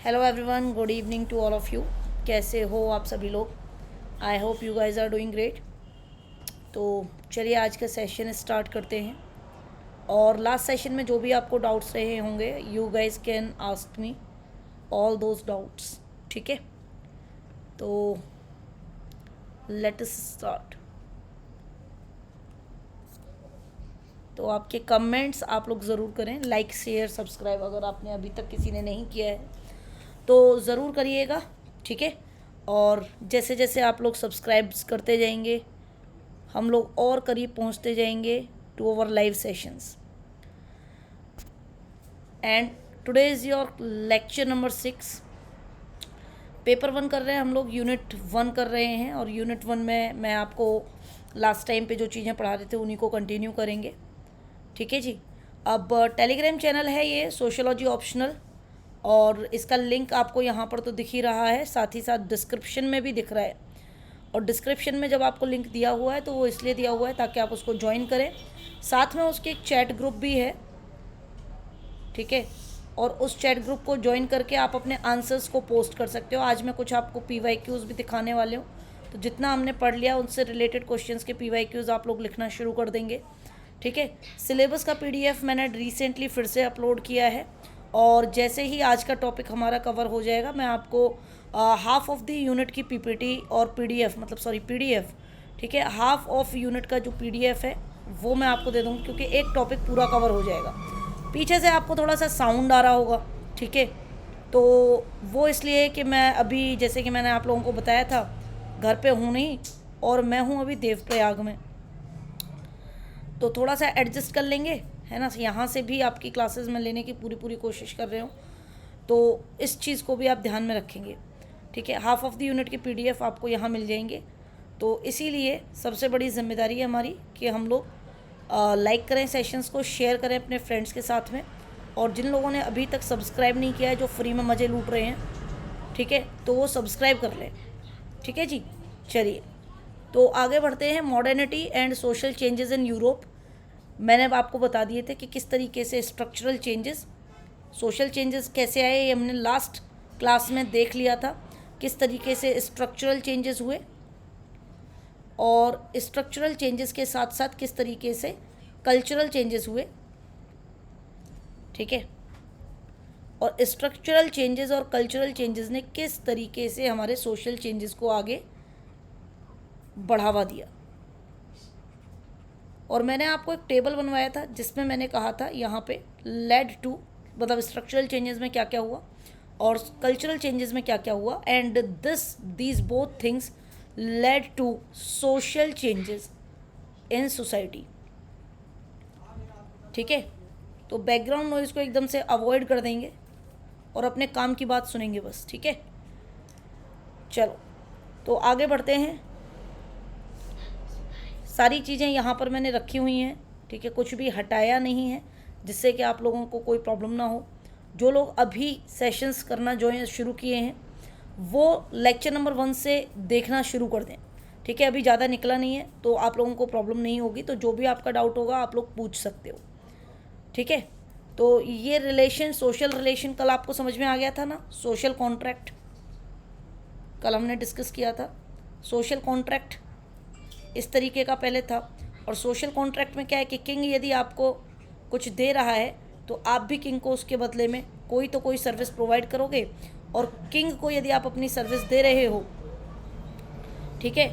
Hello everyone, good evening to all of you. कैसे हो आप सभी लोग? I hope you guys are doing great. तो चलिए आज का सेशन स्टार्ट करते हैं। और लास्ट सेशन में जो भी आपको डाउट्स रहे होंगे, you guys can ask me all those doubts. ठीक है, तो लेट अस स्टार्ट। तो आपके कमेंट्स आप लोग ज़रूर करें, लाइक शेयर सब्सक्राइब अगर आपने अभी तक किसी ने नहीं किया है तो ज़रूर करिएगा। ठीक है, और जैसे जैसे आप लोग सब्सक्राइब्स करते जाएंगे हम लोग और करीब पहुंचते जाएंगे to our live sessions. And today is your lecture number 6। Paper 1 कर रहे हैं हम लोग, यूनिट 1 कर रहे हैं। और यूनिट 1 में मैं आपको लास्ट टाइम पे जो चीज़ें पढ़ा रहे थे उन्हीं को कंटिन्यू करेंगे। ठीक है जी। अब टेलीग्राम चैनल है ये सोशियोलॉजी ऑप्शनल, और इसका लिंक आपको यहाँ पर तो दिख ही रहा है, साथ ही साथ डिस्क्रिप्शन में भी दिख रहा है। और डिस्क्रिप्शन में जब आपको लिंक दिया हुआ है तो वो इसलिए दिया हुआ है ताकि आप उसको ज्वाइन करें। साथ में उसके एक चैट ग्रुप भी है। ठीक है, और उस चैट ग्रुप को ज्वाइन करके आप अपने आंसर्स को पोस्ट कर सकते हो। आज मैं कुछ आपको PYQs भी दिखाने वाले हूँ, तो जितना हमने पढ़ लिया उनसे रिलेटेड क्वेश्चंस के PYQs आप लोग लिखना शुरू कर देंगे। ठीक है, सिलेबस का PDF मैंने रिसेंटली फिर से अपलोड किया है, और जैसे ही आज का टॉपिक हमारा कवर हो जाएगा मैं आपको हाफ ऑफ द यूनिट की PPT और PDF, ठीक है, हाफ ऑफ यूनिट का जो PDF है वो मैं आपको दे दूँगी, क्योंकि एक टॉपिक पूरा कवर हो जाएगा। पीछे से आपको थोड़ा सा साउंड आ रहा होगा, ठीक है, तो वो इसलिए कि मैं अभी, जैसे कि मैंने आप लोगों को बताया था, घर पे हूँ नहीं, और मैं हूँ अभी देवप्रयाग में, तो थोड़ा सा एडजस्ट कर लेंगे, है ना। यहाँ से भी आपकी क्लासेस में लेने की पूरी कोशिश कर रहे हो, तो इस चीज़ को भी आप ध्यान में रखेंगे। ठीक है, हाफ ऑफ द यूनिट की PDF आपको यहाँ मिल जाएंगे। तो इसीलिए सबसे बड़ी जिम्मेदारी है हमारी कि हम लोग लाइक करें सेशंस को, शेयर करें अपने फ्रेंड्स के साथ में, और जिन लोगों ने अभी तक सब्सक्राइब नहीं किया है, जो फ्री में मज़े लूट रहे हैं, ठीक है, तो वो सब्सक्राइब कर लें। ठीक है जी, चलिए तो आगे बढ़ते हैं। Modernity and social changes in Europe. मैंने अब आपको बता दिए थे कि किस तरीके से स्ट्रक्चरल चेंजेस, सोशल चेंजेस कैसे आए, ये हमने लास्ट क्लास में देख लिया था, किस तरीके से स्ट्रक्चरल चेंजेस हुए, और स्ट्रक्चरल चेंजेस के साथ साथ किस तरीके से कल्चरल चेंजेस हुए। ठीक है, और स्ट्रक्चरल चेंजेस और कल्चरल चेंजेस ने किस तरीके से हमारे सोशल चेंजेस को आगे बढ़ावा दिया। और मैंने आपको एक टेबल बनवाया था जिसमें मैंने कहा था यहाँ पे लेड टू, मतलब स्ट्रक्चरल चेंजेस में क्या क्या हुआ और कल्चरल चेंजेस में क्या क्या हुआ, and these both things led to social changes in society. ठीक है, तो बैकग्राउंड नॉइज़ को एकदम से अवॉइड कर देंगे और अपने काम की बात सुनेंगे बस। ठीक है, चलो तो आगे बढ़ते हैं। सारी चीज़ें यहाँ पर मैंने रखी हुई हैं, ठीक है, कुछ भी हटाया नहीं है, जिससे कि आप लोगों को कोई प्रॉब्लम ना हो। जो लोग अभी सेशंस करना जो शुरू किए हैं वो लेक्चर नंबर 1 से देखना शुरू कर दें। ठीक है, अभी ज़्यादा निकला नहीं है तो आप लोगों को प्रॉब्लम नहीं होगी, तो जो भी आपका डाउट होगा आप लोग पूछ सकते हो। ठीक है, तो ये रिलेशन, सोशल रिलेशन कल आपको समझ में आ गया था ना। सोशल कॉन्ट्रैक्ट कल हमने डिस्कस किया था। सोशल कॉन्ट्रैक्ट इस तरीके का पहले था, और सोशल कॉन्ट्रैक्ट में क्या है कि किंग यदि आपको कुछ दे रहा है तो आप भी किंग को उसके बदले में कोई तो कोई सर्विस प्रोवाइड करोगे, और किंग को यदि आप अपनी सर्विस दे रहे हो, ठीक है,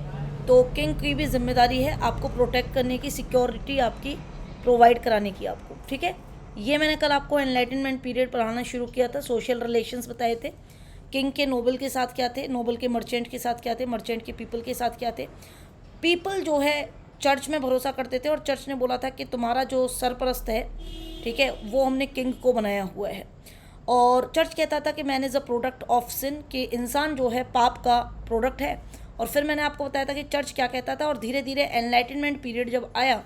तो किंग की भी जिम्मेदारी है आपको प्रोटेक्ट करने की, सिक्योरिटी आपकी प्रोवाइड कराने की आपको। ठीक है, ये मैंने कल आपको एनलाइटनमेंट पीरियड पढ़ाना शुरू किया था। सोशल रिलेशंस बताए थे, किंग के नोबल के साथ क्या थे, नोबल के मर्चेंट के साथ क्या थे, मर्चेंट के पीपल के साथ क्या थे। पीपल जो है चर्च में भरोसा करते थे, और चर्च ने बोला था कि तुम्हारा जो सरपरस्त है, ठीक है, वो हमने किंग को बनाया हुआ है। और चर्च कहता था कि man is a product of sin, कि इंसान जो है पाप का प्रोडक्ट है। और फिर मैंने आपको बताया था कि चर्च क्या कहता था, और धीरे धीरे एनलाइटनमेंट पीरियड जब आया,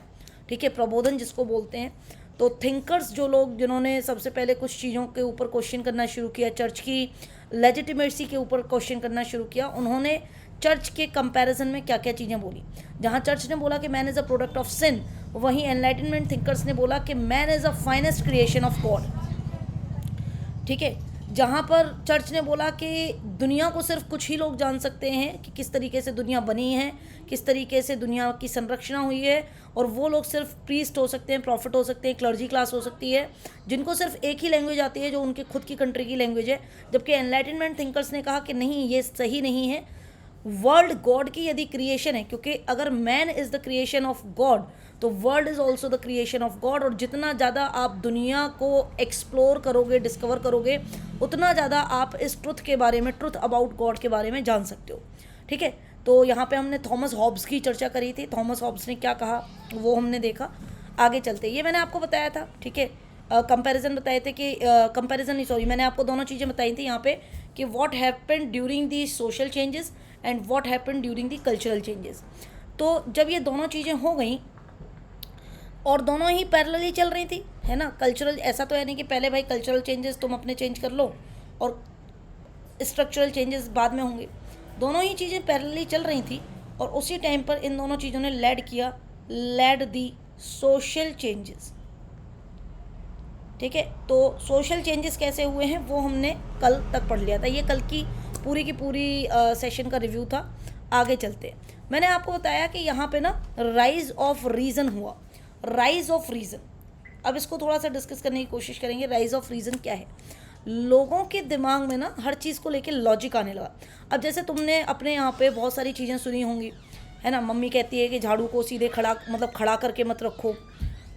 ठीक है, प्रबोधन जिसको बोलते हैं, तो थिंकर्स जो लोग, जिन्होंने सबसे पहले कुछ चीज़ों के ऊपर क्वेश्चन करना शुरू किया, चर्च की लेजिटिमेसी के ऊपर क्वेश्चन करना शुरू किया, उन्होंने चर्च के कंपैरिजन में क्या क्या चीज़ें बोली। जहाँ चर्च ने बोला कि man is a product of sin, वहीं एनलाइटनमेंट थिंकर्स ने बोला कि man is a finest creation of God. ठीक है, जहाँ पर चर्च ने बोला कि दुनिया को सिर्फ कुछ ही लोग जान सकते हैं कि किस तरीके से दुनिया बनी है, किस तरीके से दुनिया की संरचना हुई है, और वो लोग सिर्फ प्रीस्ट हो सकते हैं, प्रॉफिट हो सकते हैं, क्लर्जी क्लास हो सकती है, जिनको सिर्फ एक ही लैंग्वेज आती है जो उनके खुद की कंट्री की लैंग्वेज है। जबकि एनलाइटनमेंट थिंकर्स ने कहा कि नहीं, ये सही नहीं है। वर्ल्ड गॉड की यदि क्रिएशन है, क्योंकि अगर man is the creation of God तो world is also the creation of God, और जितना ज़्यादा आप दुनिया को एक्सप्लोर करोगे, डिस्कवर करोगे, उतना ज़्यादा आप इस ट्रुथ के बारे में, ट्रुथ अबाउट गॉड के बारे में जान सकते हो। ठीक है, तो यहाँ पे हमने थॉमस हॉब्स की चर्चा करी थी। थॉमस हॉब्स ने क्या कहा वो हमने देखा। आगे चलते, ये मैंने आपको बताया था, ठीक है, कंपैरिजन बताए थे कि कंपैरिजन नहीं, सॉरी, मैंने आपको दोनों चीज़ें बताई थी यहाँ पे कि what happened during the social changes and what happened during the cultural changes. तो जब ये दोनों चीज़ें हो गई और दोनों ही पैरेलली चल रही थी, है ना, कल्चरल, ऐसा तो है नहीं कि पहले भाई कल्चरल चेंजेस तुम अपने चेंज कर लो और स्ट्रक्चरल चेंजेस बाद में होंगे। दोनों ही चीज़ें पैरेलली चल रही थी और उसी टाइम पर इन दोनों चीज़ों ने लेड दी सोशल चेंजेस। ठीक है, तो सोशल चेंजेस कैसे हुए हैं वो हमने कल तक पढ़ लिया था। ये कल की पूरी सेशन का रिव्यू था। आगे चलते हैं, मैंने आपको बताया कि यहाँ पे ना राइज ऑफ रीज़न हुआ, राइज ऑफ रीज़न। अब इसको थोड़ा सा डिस्कस करने की कोशिश करेंगे। राइज ऑफ रीज़न क्या है? लोगों के दिमाग में ना हर चीज़ को लेके लॉजिक आने लगा। अब जैसे तुमने अपने यहाँ पे बहुत सारी चीज़ें सुनी होंगी, है ना, मम्मी कहती है कि झाड़ू को सीधे खड़ा करके मत रखो,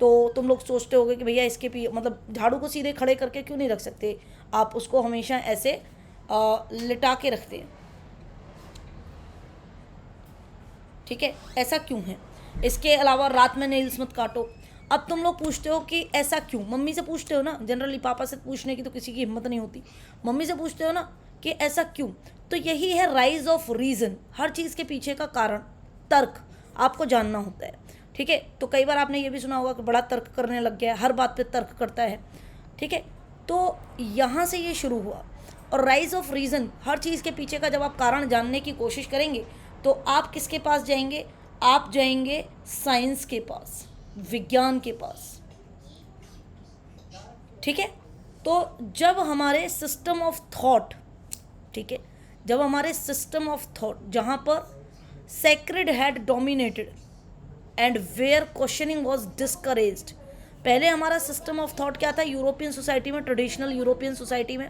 तो तुम लोग सोचते होगे कि भैया इसके मतलब झाड़ू को सीधे खड़े करके क्यों नहीं रख सकते, आप उसको हमेशा ऐसे लिटा के रखते हैं। ठीक है, ऐसा क्यों है? इसके अलावा रात में नेल्स मत काटो। अब तुम लोग पूछते हो कि ऐसा क्यों, मम्मी से पूछते हो ना, जनरली पापा से पूछने की तो किसी की हिम्मत नहीं होती, मम्मी से पूछते हो ना कि ऐसा क्यों। तो यही है राइज ऑफ रीज़न। हर चीज़ के पीछे का कारण, तर्क आपको जानना होता है। ठीक है, तो कई बार आपने ये भी सुना होगा कि बड़ा तर्क करने लग गया है, हर बात पे तर्क करता है। ठीक है, तो यहाँ से ये शुरू हुआ। और राइज ऑफ रीज़न, हर चीज़ के पीछे का जब आप कारण जानने की कोशिश करेंगे तो आप किसके पास जाएंगे? आप जाएंगे साइंस के पास, विज्ञान के पास। ठीक है, तो जब हमारे सिस्टम ऑफ थॉट, ठीक है, जब हमारे सिस्टम ऑफ थॉट जहाँ पर sacred had dominated and where questioning was discouraged. पहले हमारा सिस्टम ऑफ थॉट क्या था यूरोपियन सोसाइटी में, ट्रेडिशनल यूरोपियन सोसाइटी में,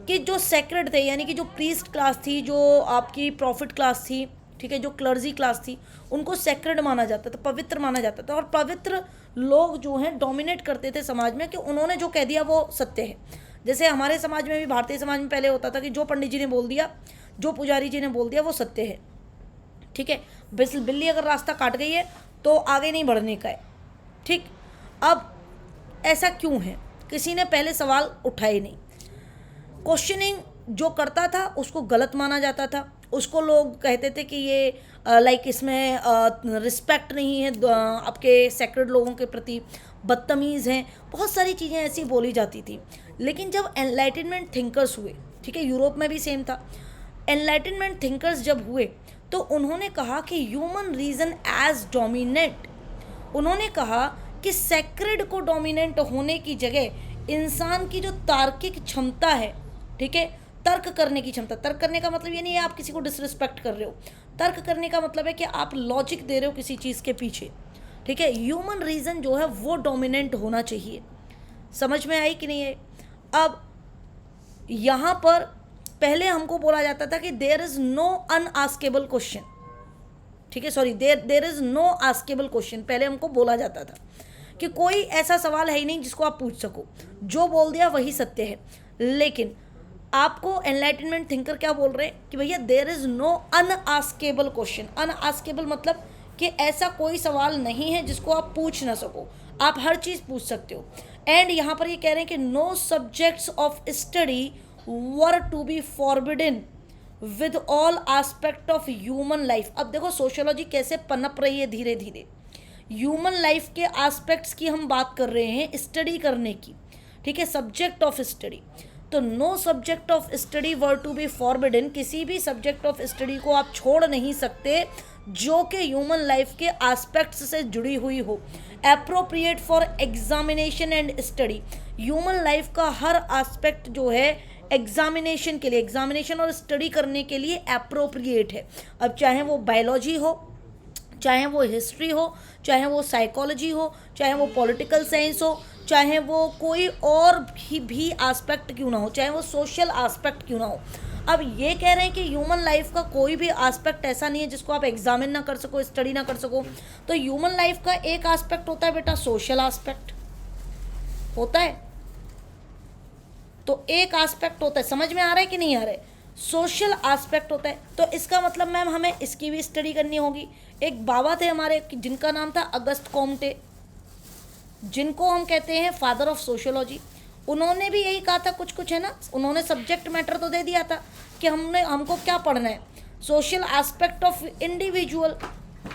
कि जो सेक्रेड थे, यानी कि जो प्रीस्ट क्लास थी, जो आपकी प्रॉफिट क्लास थी, ठीक है, जो क्लर्जी क्लास थी, उनको सेक्रेड माना जाता था, पवित्र माना जाता था। और पवित्र लोग जो हैं डोमिनेट करते थे समाज में कि उन्होंने जो कह दिया वो सत्य है। जैसे हमारे समाज में भी, भारतीय समाज में पहले होता था कि जो पंडित जी ने बोल दिया, जो पुजारी जी ने बोल दिया वो सत्य है। ठीक है, बिल्ली अगर रास्ता काट गई है तो आगे नहीं बढ़ने का है। ठीक, अब ऐसा क्यों है? किसी ने पहले सवाल उठाए नहीं। क्वेश्चनिंग जो करता था उसको गलत माना जाता था, उसको लोग कहते थे कि ये लाइक इसमें रिस्पेक्ट नहीं है आपके सेक्रेड लोगों के प्रति, बदतमीज़ हैं, बहुत सारी चीज़ें ऐसी बोली जाती थी। लेकिन जब एनलाइटनमेंट थिंकर्स हुए, ठीक है, यूरोप में भी सेम था, एनलाइटनमेंट थिंकर्स जब हुए तो उन्होंने कहा कि ह्यूमन रीज़न एज डोमिनेंट, उन्होंने कहा कि सेक्रेड को डोमिनेंट होने की जगह इंसान की जो तार्किक क्षमता है, ठीक है, तर्क करने की क्षमता, तर्क करने का मतलब ये नहीं है आप किसी को डिसरिस्पेक्ट कर रहे हो, तर्क करने का मतलब है कि आप लॉजिक दे रहे हो किसी चीज़ के पीछे। ठीक है, ह्यूमन रीज़न जो है वो डोमिनेंट होना चाहिए। समझ में आई कि नहीं है? अब यहाँ पर पहले हमको बोला जाता था कि there is no unaskable question. ठीक है, sorry, there is no askable question, पहले हमको बोला जाता था कि कोई ऐसा सवाल है ही नहीं जिसको आप पूछ सको, जो बोल दिया वही सत्य है। लेकिन आपको एनलाइटनमेंट थिंकर क्या बोल रहे हैं कि भैया there is no unaskable question. अनआस्केबल मतलब कि ऐसा कोई सवाल नहीं है जिसको आप पूछ ना सको, आप हर चीज़ पूछ सकते हो। एंड यहाँ पर ये कह रहे हैं कि no subjects of study were to be forbidden with all aspect of human life. अब देखो सोशियोलॉजी कैसे पनप रही है धीरे धीरे, ह्यूमन लाइफ के एस्पेक्ट्स की हम बात कर रहे हैं स्टडी करने की। ठीक है, सब्जेक्ट ऑफ स्टडी, तो no subject of study were to be forbidden, किसी भी सब्जेक्ट ऑफ स्टडी को आप छोड़ नहीं सकते जो कि ह्यूमन लाइफ के एस्पेक्ट्स से जुड़ी हुई हो। Appropriate for examination and study. Human life का हर एस्पेक्ट जो है एग्जामिनेशन के लिए, एग्जामिनेशन और स्टडी करने के लिए एप्रोप्रिएट है। अब चाहे वो बायोलॉजी हो, चाहे वो हिस्ट्री हो, चाहे वो साइकोलॉजी हो, चाहे वो पॉलिटिकल साइंस हो, चाहे वो कोई और भी एस्पेक्ट क्यों ना हो, चाहे वो सोशल एस्पेक्ट क्यों ना हो। अब ये कह रहे हैं कि ह्यूमन लाइफ का कोई भी एस्पेक्ट ऐसा नहीं है जिसको आप एग्जामिन ना कर सको, स्टडी ना कर सको। तो ह्यूमन लाइफ का एक एस्पेक्ट होता है बेटा सोशल एस्पेक्ट होता है, तो एक एस्पेक्ट होता है, समझ में आ रहा है कि नहीं आ रहा है, सोशल एस्पेक्ट होता है। तो इसका मतलब मैम हमें इसकी भी स्टडी करनी होगी। एक बाबा थे हमारे जिनका नाम था अगस्त कॉम्टे, जिनको हम कहते हैं फादर ऑफ सोशियोलॉजी। उन्होंने भी यही कहा था, कुछ कुछ है ना, उन्होंने सब्जेक्ट मैटर तो दे दिया था कि हमको क्या पढ़ना है, social aspect of individual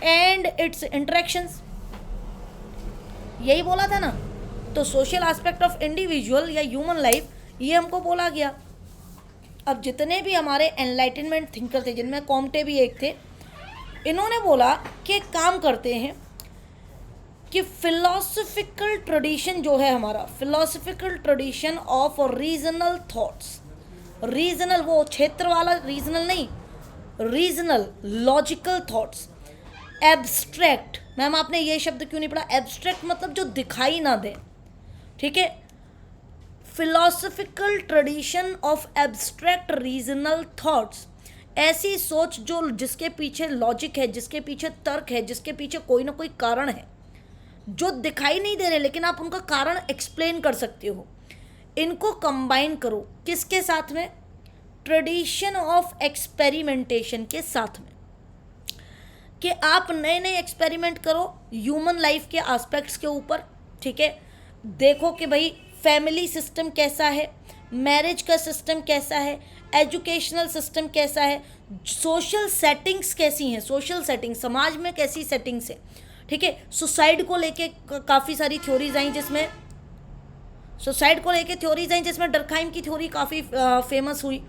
and its interactions, यही बोला था ना। तो सोशल एस्पेक्ट ऑफ इंडिविजुअल या ह्यूमन लाइफ ये हमको बोला गया। अब जितने भी हमारे एनलाइटनमेंट थिंकर थे, जिनमें कॉम्टे भी एक थे, इन्होंने बोला कि एक काम करते हैं कि फिलोसफिकल ट्रेडिशन जो है हमारा, philosophical tradition of regional thoughts, regional वो क्षेत्र वाला रीजनल नहीं, regional logical thoughts, abstract. Ma'am आपने ये शब्द क्यों नहीं पढ़ा, एब्स्ट्रैक्ट मतलब जो दिखाई ना दे, ठीक है। Philosophical tradition of abstract regional thoughts, ऐसी सोच जो जिसके पीछे लॉजिक है, जिसके पीछे तर्क है, जिसके पीछे कोई ना कोई कारण है, जो दिखाई नहीं दे रहे लेकिन आप उनका कारण एक्सप्लेन कर सकते हो। इनको कंबाइन करो किसके साथ में, ट्रेडिशन ऑफ एक्सपेरिमेंटेशन के साथ में, कि आप नए नए एक्सपेरिमेंट करो ह्यूमन लाइफ के एस्पेक्ट्स के ऊपर, ठीक है। देखो कि भाई फैमिली सिस्टम कैसा है, मैरिज का सिस्टम कैसा है, एजुकेशनल सिस्टम कैसा है, सोशल सेटिंग्स कैसी हैं, सोशल सेटिंग समाज में कैसी सेटिंग्स है, ठीक है। सुसाइड को लेके काफ़ी सारी थ्योरीज आई, जिसमें सुसाइड को लेके थ्योरीज आई जिसमें डर्कहाइम की थ्योरी काफ़ी फेमस हुई।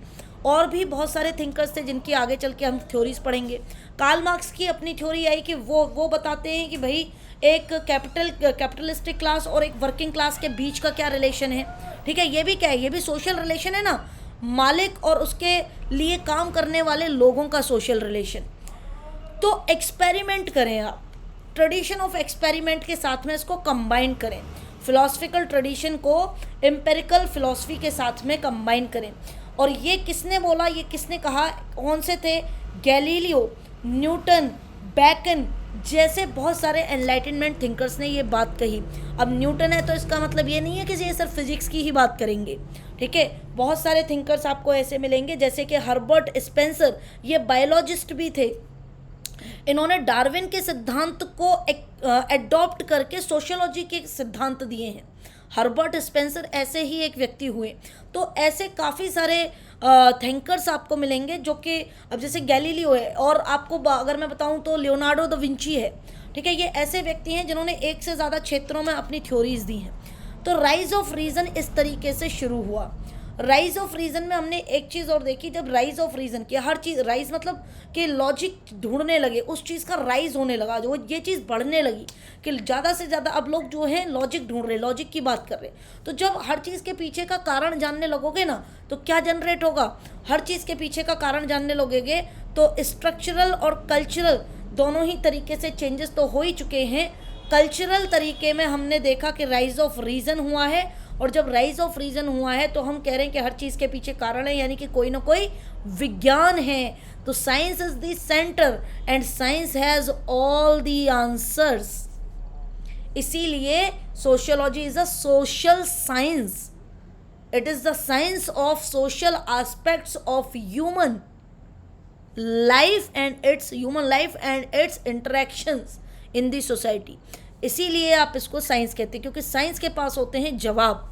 और भी बहुत सारे थिंकर्स थे जिनकी आगे चल के हम थ्योरीज पढ़ेंगे। कार्ल मार्क्स की अपनी थ्योरी आई कि वो बताते हैं कि भाई एक कैपिटलिस्टिक क्लास और एक वर्किंग क्लास के बीच का क्या रिलेशन है, ठीक है। ये भी क्या है, ये भी सोशल रिलेशन है ना, मालिक और उसके लिए काम करने वाले लोगों का सोशल रिलेशन। तो एक्सपेरिमेंट करें आप, ट्रेडिशन ऑफ एक्सपेरिमेंट के साथ में इसको कंबाइन करें, फिलोसफिकल ट्रेडिशन को एम्पेरिकल फिलॉसफी के साथ में कंबाइन करें। और ये किसने बोला, ये किसने कहा, कौन से थे, गैलीलियो, न्यूटन, बैकन जैसे बहुत सारे एनलाइटनमेंट थिंकर्स ने ये बात कही। अब न्यूटन है तो इसका मतलब ये नहीं है कि ये सिर्फ फिजिक्स की ही बात करेंगे, ठीक है। बहुत सारे थिंकर्स आपको ऐसे मिलेंगे जैसे कि हर्बर्ट स्पेंसर, ये बायोलॉजिस्ट भी थे। इन्होंने डार्विन के सिद्धांत को एडॉप्ट करके सोशियोलॉजी के सिद्धांत दिए हैं। हर्बर्ट स्पेंसर ऐसे ही एक व्यक्ति हुए। तो ऐसे काफ़ी सारे थिंकर्स आपको मिलेंगे जो कि अब जैसे गैलीलियो है, और आपको अगर मैं बताऊं तो लियोनार्डो दा विंची है, ठीक है। ये ऐसे व्यक्ति हैं जिन्होंने एक से ज़्यादा क्षेत्रों में अपनी थ्योरीज दी हैं। तो राइज ऑफ रीज़न इस तरीके से शुरू हुआ। राइज ऑफ रीज़न में हमने एक चीज़ और देखी, जब राइज ऑफ रीज़न की हर चीज़, राइज मतलब कि लॉजिक ढूंढने लगे, उस चीज़ का राइज होने लगा, जो ये चीज़ बढ़ने लगी कि ज़्यादा से ज़्यादा अब लोग जो हैं लॉजिक ढूंढ रहे, लॉजिक की बात कर रहे। तो जब हर चीज़ के पीछे का कारण जानने लगोगे ना, तो क्या जनरेट होगा, हर चीज़ के पीछे का कारण जानने लगोगे तो स्ट्रक्चरल और कल्चरल दोनों ही तरीके से चेंजेस तो हो ही चुके हैं। कल्चरल तरीके में हमने देखा कि राइज ऑफ रीज़न हुआ है, और जब राइज ऑफ रीज़न हुआ है तो हम कह रहे हैं कि हर चीज़ के पीछे कारण है, यानी कि कोई ना कोई विज्ञान है। तो science is the centre and science has all the answers. इसीलिए sociology is a social science, it is the science of social aspects of human life and its interactions in the society. इसीलिए आप इसको science कहते हैं, क्योंकि science के पास होते हैं जवाब।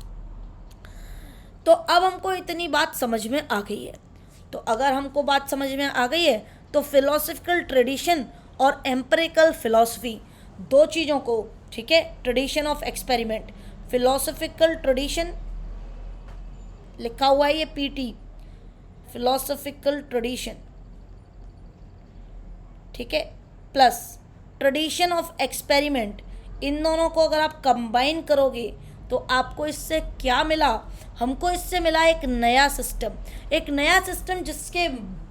तो अब हमको इतनी बात समझ में आ गई है। तो अगर हमको बात समझ में आ गई है तो फिलोसफिकल ट्रेडिशन और एम्पिरिकल फिलॉसफी दो चीज़ों को, ठीक है, tradition of experiment, philosophical tradition लिखा हुआ है ये पीटी, फिलोसफिकल ट्रेडिशन, ठीक है, प्लस ट्रेडिशन ऑफ एक्सपेरिमेंट, इन दोनों को अगर आप कंबाइन करोगे तो आपको इससे क्या मिला? हमको इससे मिला एक नया सिस्टम जिसके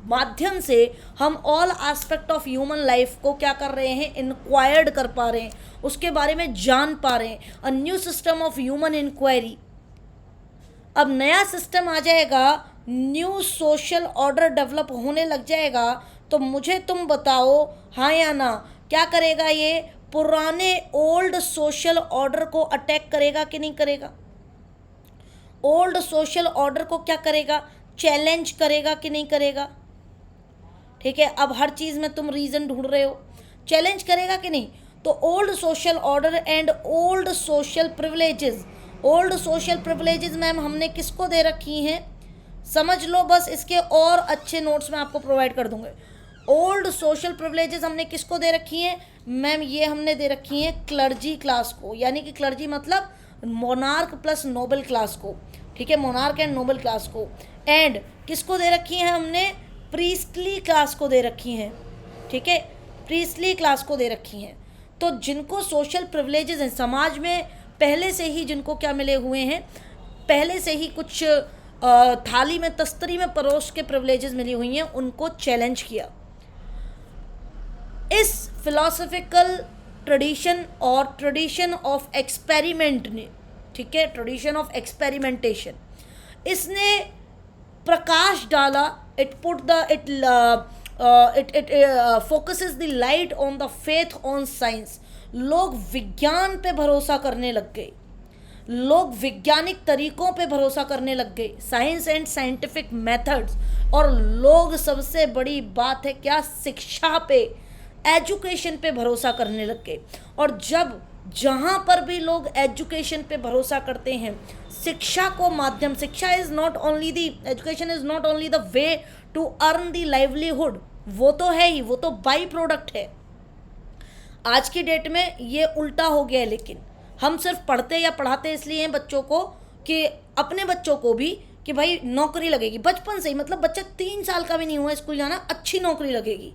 माध्यम से हम all aspect of human life को क्या कर रहे हैं, इंक्वायर्ड कर पा रहे हैं, उसके बारे में जान पा रहे हैं। A new system of human inquiry. अब नया सिस्टम आ जाएगा, न्यू सोशल ऑर्डर डेवलप होने लग जाएगा, तो मुझे तुम बताओ हाँ या ना, क्या करेगा ये? पुराने ओल्ड सोशल ऑर्डर को अटैक करेगा कि नहीं करेगा? ओल्ड सोशल ऑर्डर को क्या करेगा? चैलेंज करेगा कि नहीं करेगा? ठीक है, अब हर चीज़ में तुम रीज़न ढूंढ रहे हो, चैलेंज करेगा कि नहीं? तो old social order and old social privileges ma'am हमने किसको दे रखी हैं? समझ लो बस, इसके और अच्छे नोट्स मैं आपको प्रोवाइड कर दूंगे। ओल्ड सोशल प्रिविलेजेस हमने किसको दे रखी हैं मैम? ये हमने दे रखी हैं क्लर्जी क्लास को, यानी कि क्लर्जी मतलब मोनार्क प्लस नोबल क्लास को। ठीक है, मोनार्क एंड नोबल क्लास को। एंड किसको दे रखी है हमने? प्रीस्टली क्लास को दे रखी हैं। ठीक है, प्रीस्टली क्लास को दे रखी हैं। तो जिनको सोशल प्रिविलेजेस हैं समाज में, पहले से ही जिनको क्या मिले हुए हैं, पहले से ही कुछ थाली में तस्तरी में परोस के प्रिविलेजेस मिली हुई हैं, उनको चैलेंज किया। इस फिलोसफिकल ट्रेडिशन और ट्रेडिशन ऑफ एक्सपेरिमेंट ने, ठीक है, ट्रेडिशन ऑफ एक्सपेरिमेंटेशन, इसने प्रकाश डाला। It focuses the light on the faith on science. लोग विज्ञान पे भरोसा करने लग गए, लोग वैज्ञानिक तरीकों पे भरोसा करने लग गए, साइंस एंड साइंटिफिक मेथड्स। और लोग, सबसे बड़ी बात है क्या, शिक्षा पे, एजुकेशन पे भरोसा करने लग गए। और जब जहाँ पर भी लोग एजुकेशन पे भरोसा करते हैं, शिक्षा को माध्यम, शिक्षा is not only the, education is not only the way to earn the livelihood, वो तो है ही, वो तो बाई प्रोडक्ट है। आज की डेट में ये उल्टा हो गया है, लेकिन हम सिर्फ पढ़ते या पढ़ाते इसलिए हैं बच्चों को कि अपने बच्चों को भी कि भाई नौकरी लगेगी बचपन से ही, मतलब बच्चा 3 साल का भी नहीं हुआ स्कूल जाना, अच्छी नौकरी लगेगी।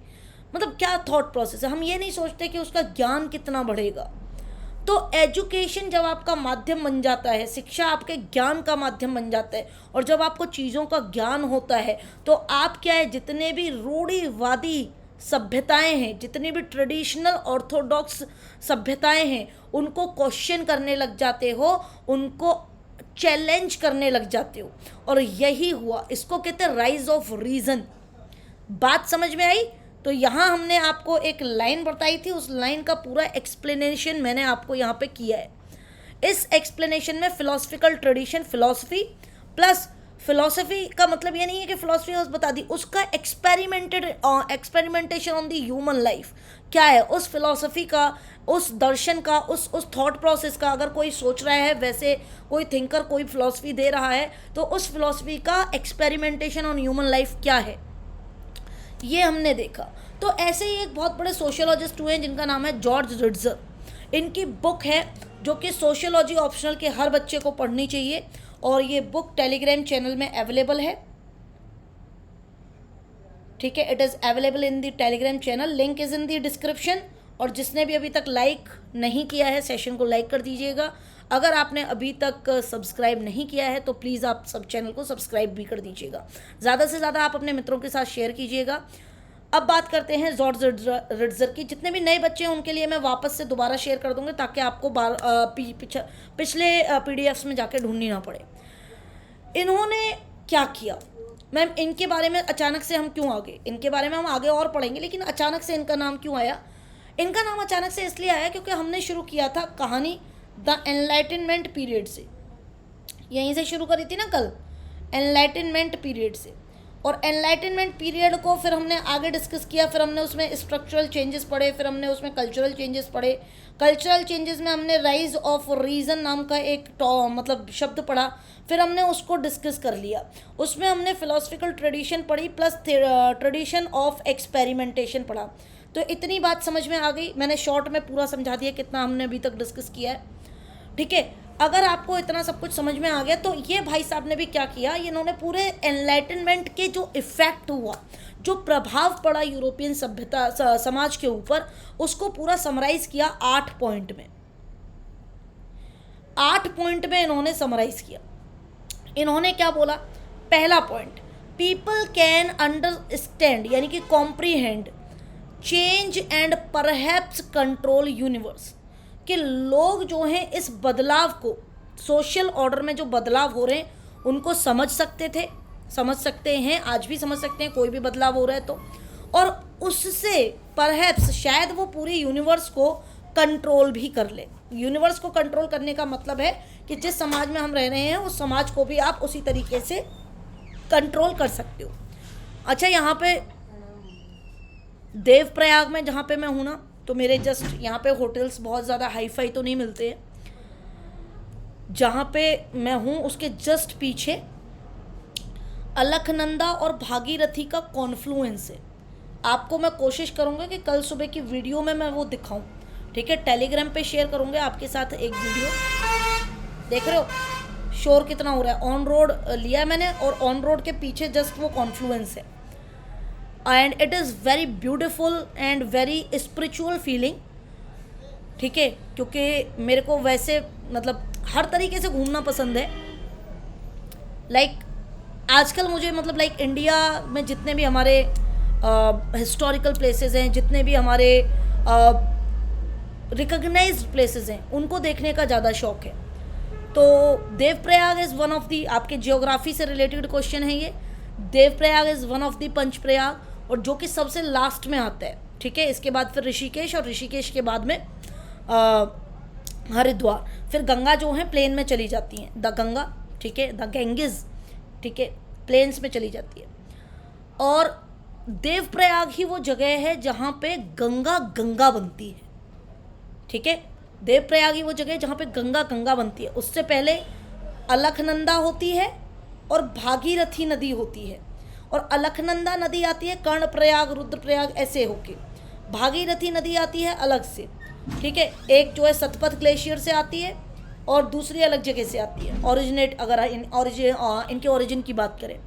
मतलब क्या थॉट प्रोसेस है, हम ये नहीं सोचते कि उसका ज्ञान कितना बढ़ेगा। तो एजुकेशन जब आपका माध्यम बन जाता है, शिक्षा आपके ज्ञान का माध्यम बन जाता है, और जब आपको चीज़ों का ज्ञान होता है तो आप क्या है, जितने भी रूढ़िवादी सभ्यताएं हैं, जितनी भी ट्रेडिशनल ऑर्थोडॉक्स सभ्यताएं हैं, उनको क्वेश्चन करने लग जाते हो, उनको चैलेंज करने लग जाते हो। और यही हुआ, इसको कहते हैं राइज ऑफ रीज़न। बात समझ में आई? तो यहाँ हमने आपको एक लाइन बताई थी, उस लाइन का पूरा एक्सप्लेनेशन मैंने आपको यहाँ पे किया है। इस एक्सप्लेनेशन में philosophical tradition, philosophy plus, philosophy का मतलब ये नहीं है कि फिलोसफी बस बता दी, उसका experimentation on the human life क्या है, उस फिलोसफी का, उस दर्शन का, उस थॉट प्रोसेस का, अगर कोई सोच रहा है वैसे, कोई थिंकर कोई फिलोसफी दे रहा है, तो उस फिलोसफी का एक्सपेरिमेंटेशन ऑन ह्यूमन लाइफ क्या है, ये हमने देखा। तो ऐसे ही एक बहुत बड़े सोशियोलॉजिस्ट हुए हैं जिनका नाम है जॉर्ज रिट्जर। इनकी बुक है जो कि सोशियोलॉजी ऑप्शनल के हर बच्चे को पढ़नी चाहिए, और ये बुक टेलीग्राम चैनल में अवेलेबल है। ठीक है, it is available in the Telegram channel, link is in the description. और जिसने भी अभी तक लाइक नहीं किया है, सेशन को लाइक कर दीजिएगा। अगर आपने अभी तक सब्सक्राइब नहीं किया है तो प्लीज़ आप सब चैनल को सब्सक्राइब भी कर दीजिएगा। ज़्यादा से ज़्यादा आप अपने मित्रों के साथ शेयर कीजिएगा। अब बात करते हैं जॉर्ज रिट्जर की। जितने भी नए बच्चे हैं उनके लिए मैं वापस से दोबारा शेयर कर दूँगी, ताकि आपको पिछले PDFs में जाके ढूंढनी ना पड़े। इन्होंने क्या किया मैम, इनके बारे में अचानक से हम क्यों आ गए, इनके बारे में हम आगे और पढ़ेंगे, लेकिन अचानक से इनका नाम क्यों आया? इनका नाम अचानक से इसलिए आया क्योंकि हमने शुरू किया था कहानी द एनलाइटनमेंट पीरियड से, यहीं से शुरू करी थी ना कल, एनलाइटनमेंट पीरियड से। और एनलाइटनमेंट पीरियड को फिर हमने आगे डिस्कस किया, फिर हमने उसमें स्ट्रक्चरल चेंजेस पढ़े, फिर हमने उसमें कल्चरल चेंजेस पढ़े। कल्चरल चेंजेस में हमने राइज ऑफ रीज़न नाम का एक मतलब शब्द पढ़ा, फिर हमने उसको डिस्कस कर लिया। उसमें हमने फिलोसफिकल ट्रेडिशन पढ़ी प्लस ट्रेडिशन ऑफ एक्सपेरिमेंटेशन पढ़ा। तो इतनी बात समझ में आ गई, मैंने शॉर्ट में पूरा समझा दिया कितना हमने अभी तक डिस्कस किया है। ठीक है, अगर आपको इतना सब कुछ समझ में आ गया तो ये भाई साहब ने भी क्या किया, इन्होंने पूरे एनलाइटनमेंट के जो इफ़ेक्ट हुआ, जो प्रभाव पड़ा यूरोपियन सभ्यता समाज के ऊपर, उसको पूरा समराइज़ किया 8 पॉइंट में। 8 पॉइंट में इन्होंने समराइज किया। इन्होंने क्या बोला? पहला पॉइंट, पीपल कैन अंडरस्टैंड यानी कि comprehend change and perhaps control universe, कि लोग जो हैं इस बदलाव को, सोशल ऑर्डर में जो बदलाव हो रहे हैं उनको समझ सकते हैं, आज भी समझ सकते हैं कोई भी बदलाव हो रहा है तो, और उससे परहैप्स शायद वो पूरे यूनिवर्स को कंट्रोल भी कर ले। यूनिवर्स को कंट्रोल करने का मतलब है कि जिस समाज में हम रह रहे हैं उस समाज को भी आप उसी तरीके से कंट्रोल कर सकते हो। अच्छा, यहाँ पे देवप्रयाग में जहाँ पे मैं हूँ ना, तो मेरे जस्ट यहाँ पे होटल्स बहुत ज़्यादा हाई फाई तो नहीं मिलते हैं। जहाँ पे मैं हूँ उसके जस्ट पीछे अलकनंदा और भागीरथी का कॉन्फ्लुएंस है। आपको मैं कोशिश करूँगा कि कल सुबह की वीडियो में मैं वो दिखाऊँ, ठीक है। टेलीग्राम पे शेयर करूँगे आपके साथ एक वीडियो। देख रहे हो शोर कितना हो रहा है? ऑन रोड लिया है मैंने और ऑन रोड के पीछे जस्ट वो कॉन्फ्लुएंस है। And it is very beautiful and very spiritual feeling, ठीक है। क्योंकि मेरे को वैसे मतलब हर तरीके से घूमना पसंद है। लाइक आजकल मुझे मतलब लाइक इंडिया में जितने भी हमारे हिस्टोरिकल प्लेसेस हैं, जितने भी हमारे रिकग्नाइज्ड प्लेसेस हैं, उनको देखने का ज़्यादा शौक है। तो Devprayag is one of the, आपके जियोग्राफी से रिलेटेड क्वेश्चन है ये। Devprayag is one of the Panchprayag, और जो कि सबसे लास्ट में आता है, ठीक है। इसके बाद फिर ऋषिकेश, और ऋषिकेश के बाद में हरिद्वार। फिर गंगा जो है प्लेन में चली जाती हैं, द गंगा, ठीक है, द गैंगिस, ठीक है, प्लेन्स में चली जाती है। और देवप्रयाग ही वो जगह है जहाँ पे गंगा बनती है, ठीक है। देवप्रयाग ही वो जगह है जहाँ पे गंगा बनती है। उससे पहले अलकनंदा होती है और भागीरथी नदी होती है, और अलकनंदा नदी आती है कर्णप्रयाग, रुद्रप्रयाग ऐसे होके। भागीरथी नदी आती है अलग से, ठीक है। एक जो है सतपथ ग्लेशियर से आती है और दूसरी अलग जगह से आती है। ओरिजिनेट अगर इनके ओरिजिन की बात करें,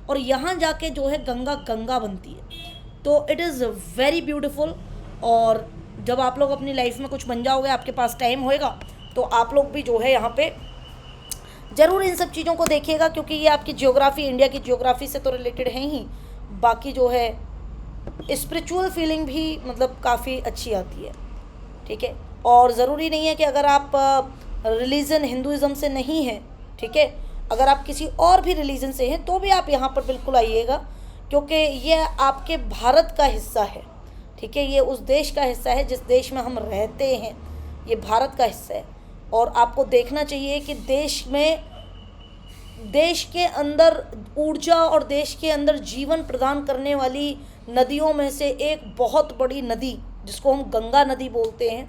और यहाँ जाके जो है गंगा बनती है। तो इट इज़ वेरी ब्यूटीफुल। और जब आप लोग अपनी लाइफ में कुछ बन जाओगे, आपके पास टाइम होएगा, तो आप लोग भी जो है यहाँ पे ज़रूर इन सब चीज़ों को देखिएगा, क्योंकि ये आपकी जियोग्राफी, इंडिया की जियोग्राफी से तो रिलेटेड है ही, बाकी जो है स्पिरिचुअल फीलिंग भी मतलब काफ़ी अच्छी आती है, ठीक है। और ज़रूरी नहीं है कि अगर आप रिलीजन हिंदुज़म से नहीं हैं, ठीक है, अगर आप किसी और भी रिलीजन से हैं तो भी आप यहाँ पर बिल्कुल आइएगा, क्योंकि ये आपके भारत का हिस्सा है, ठीक है। ये उस देश का हिस्सा है जिस देश में हम रहते हैं, ये भारत का हिस्सा है। और आपको देखना चाहिए कि देश के अंदर ऊर्जा और देश के अंदर जीवन प्रदान करने वाली नदियों में से एक बहुत बड़ी नदी जिसको हम गंगा नदी बोलते हैं,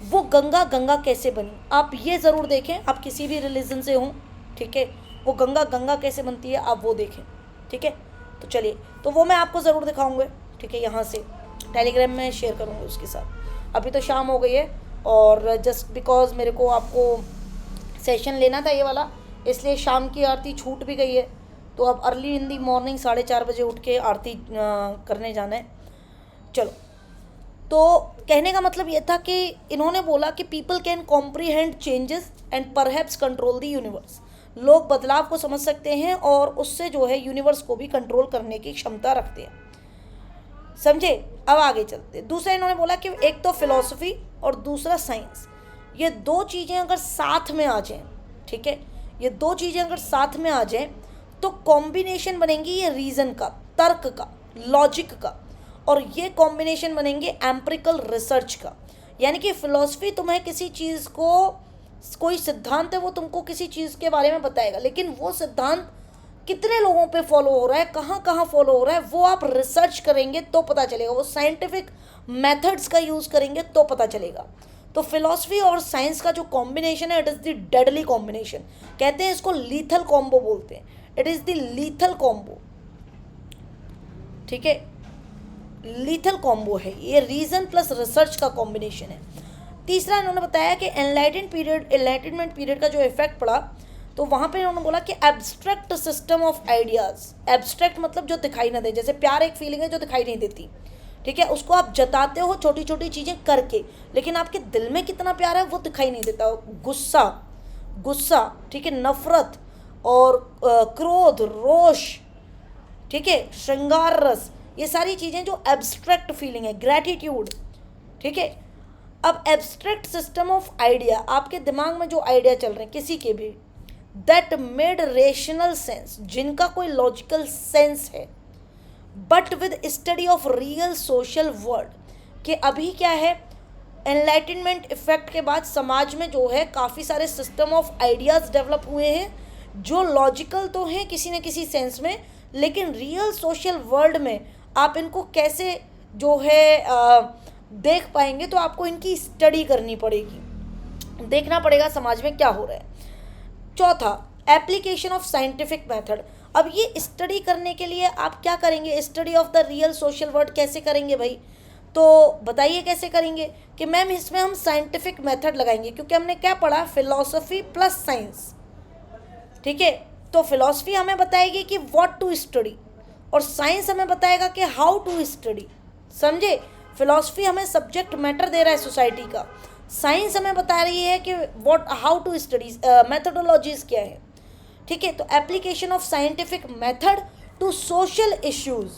वो गंगा कैसे बनी, आप ये ज़रूर देखें। आप किसी भी रिलीजन से हों, ठीक है, वो गंगा कैसे बनती है आप वो देखें, ठीक है। तो चलिए, तो वो मैं आपको ज़रूर दिखाऊंगा, ठीक है। यहाँ से टेलीग्राम में शेयर करूँगी उसके साथ। अभी तो शाम हो गई है, और जस्ट बिकॉज मेरे को आपको सेशन लेना था ये वाला, इसलिए शाम की आरती छूट भी गई है। तो अब अर्ली इन दी मॉर्निंग 4:30 बजे उठ के आरती करने जाना है। चलो, तो कहने का मतलब ये था कि इन्होंने बोला कि people can comprehend changes and perhaps control the universe. लोग बदलाव को समझ सकते हैं और उससे जो है यूनिवर्स को भी कंट्रोल करने की क्षमता रखते हैं, समझे। अब आगे चलते। दूसरा इन्होंने बोला कि एक तो फिलॉसफी और दूसरा साइंस, ये दो चीज़ें अगर साथ में आ जाएं, ठीक है, ये दो चीज़ें अगर साथ में आ जाएं तो कॉम्बिनेशन बनेंगी ये रीज़न का, तर्क का, लॉजिक का, और ये कॉम्बिनेशन बनेंगे एम्पिरिकल रिसर्च का। यानी कि फिलॉसफी तुम्हें किसी चीज़ को, कोई सिद्धांत है वो तुमको किसी चीज़ के बारे में बताएगा, लेकिन वो सिद्धांत कितने लोगों पे फॉलो हो रहा है, कहाँ फॉलो हो रहा है, वो आप रिसर्च करेंगे तो पता चलेगा, वो साइंटिफिक मेथड्स का यूज़ करेंगे तो पता चलेगा। तो फिलॉसफी और साइंस का जो कॉम्बिनेशन है, it is the deadly combination. कहते हैं इसको लीथल कॉम्बो बोलते हैं, it is the lethal combo, ठीक है, लीथल कॉम्बो है ये, रीज़न प्लस रिसर्च का कॉम्बिनेशन है। तीसरा इन्होंने बताया कि एनलाइटनमेंट पीरियड का जो इफेक्ट पड़ा, तो वहाँ पे इन्होंने बोला कि abstract system of ideas. Abstract मतलब जो दिखाई ना दे, जैसे प्यार एक फीलिंग है जो दिखाई नहीं देती, ठीक है, उसको आप जताते हो छोटी छोटी चीज़ें करके, लेकिन आपके दिल में कितना प्यार है वो दिखाई नहीं देता। गुस्सा, गुस्सा, ठीक है, नफरत और क्रोध, रोष, ठीक है, श्रृंगार रस, ये सारी चीज़ें जो एब्स्ट्रैक्ट फीलिंग है, ग्रैटिट्यूड, ठीक है। अब एब्स्ट्रैक्ट सिस्टम ऑफ आइडिया, आपके दिमाग में जो आइडिया चल रहे हैं किसी के भी, दैट मेड रेशनल सेंस, जिनका कोई लॉजिकल सेंस है, but with study of real social world, कि अभी क्या है, एनलाइटनमेंट इफेक्ट के बाद समाज में जो है काफ़ी सारे सिस्टम ऑफ आइडियाज़ डेवलप हुए हैं जो लॉजिकल तो हैं किसी न किसी सेंस में, लेकिन रियल सोशल वर्ल्ड में आप इनको कैसे जो है देख पाएंगे, तो आपको इनकी स्टडी करनी पड़ेगी, देखना पड़ेगा समाज में क्या हो रहा है। चौथा, एप्लीकेशन ऑफ साइंटिफिक मेथड। अब ये स्टडी करने के लिए आप क्या करेंगे, study of the real social world कैसे करेंगे भाई, तो बताइए कैसे करेंगे कि मैम इसमें हम साइंटिफिक मेथड लगाएंगे, क्योंकि हमने क्या पढ़ा, फिलॉसफी प्लस साइंस, ठीक है। तो फिलॉसफी हमें बताएगी कि व्हाट टू स्टडी, और साइंस हमें बताएगा कि हाउ टू स्टडी, समझे। फिलॉसफी हमें सब्जेक्ट मैटर दे रहा है सोसाइटी का, साइंस हमें बता रही है कि what how to study, methodologies क्या है, ठीक है। तो application of scientific method to social issues,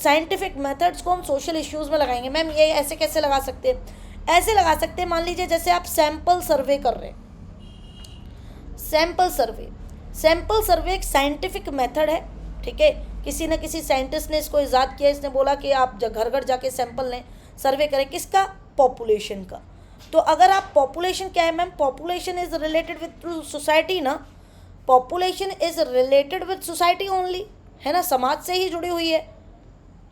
scientific methods को हम सोशल इश्यूज में लगाएंगे। मैम ये ऐसे कैसे लगा सकते हैं, ऐसे लगा सकते हैं, मान लीजिए जैसे आप सैंपल सर्वे कर रहे हैं, सैंपल सर्वे एक साइंटिफिक मेथड है, ठीक है। किसी न किसी साइंटिस्ट ने इसको इजाद किया, इसने बोला कि आप घर घर जाके सैंपल लें, सर्वे करें, किसका, पॉपुलेशन का। तो अगर आप पॉपुलेशन क्या है ma'am, population is related with society ना, population is related with society only, है ना, समाज से ही जुड़ी हुई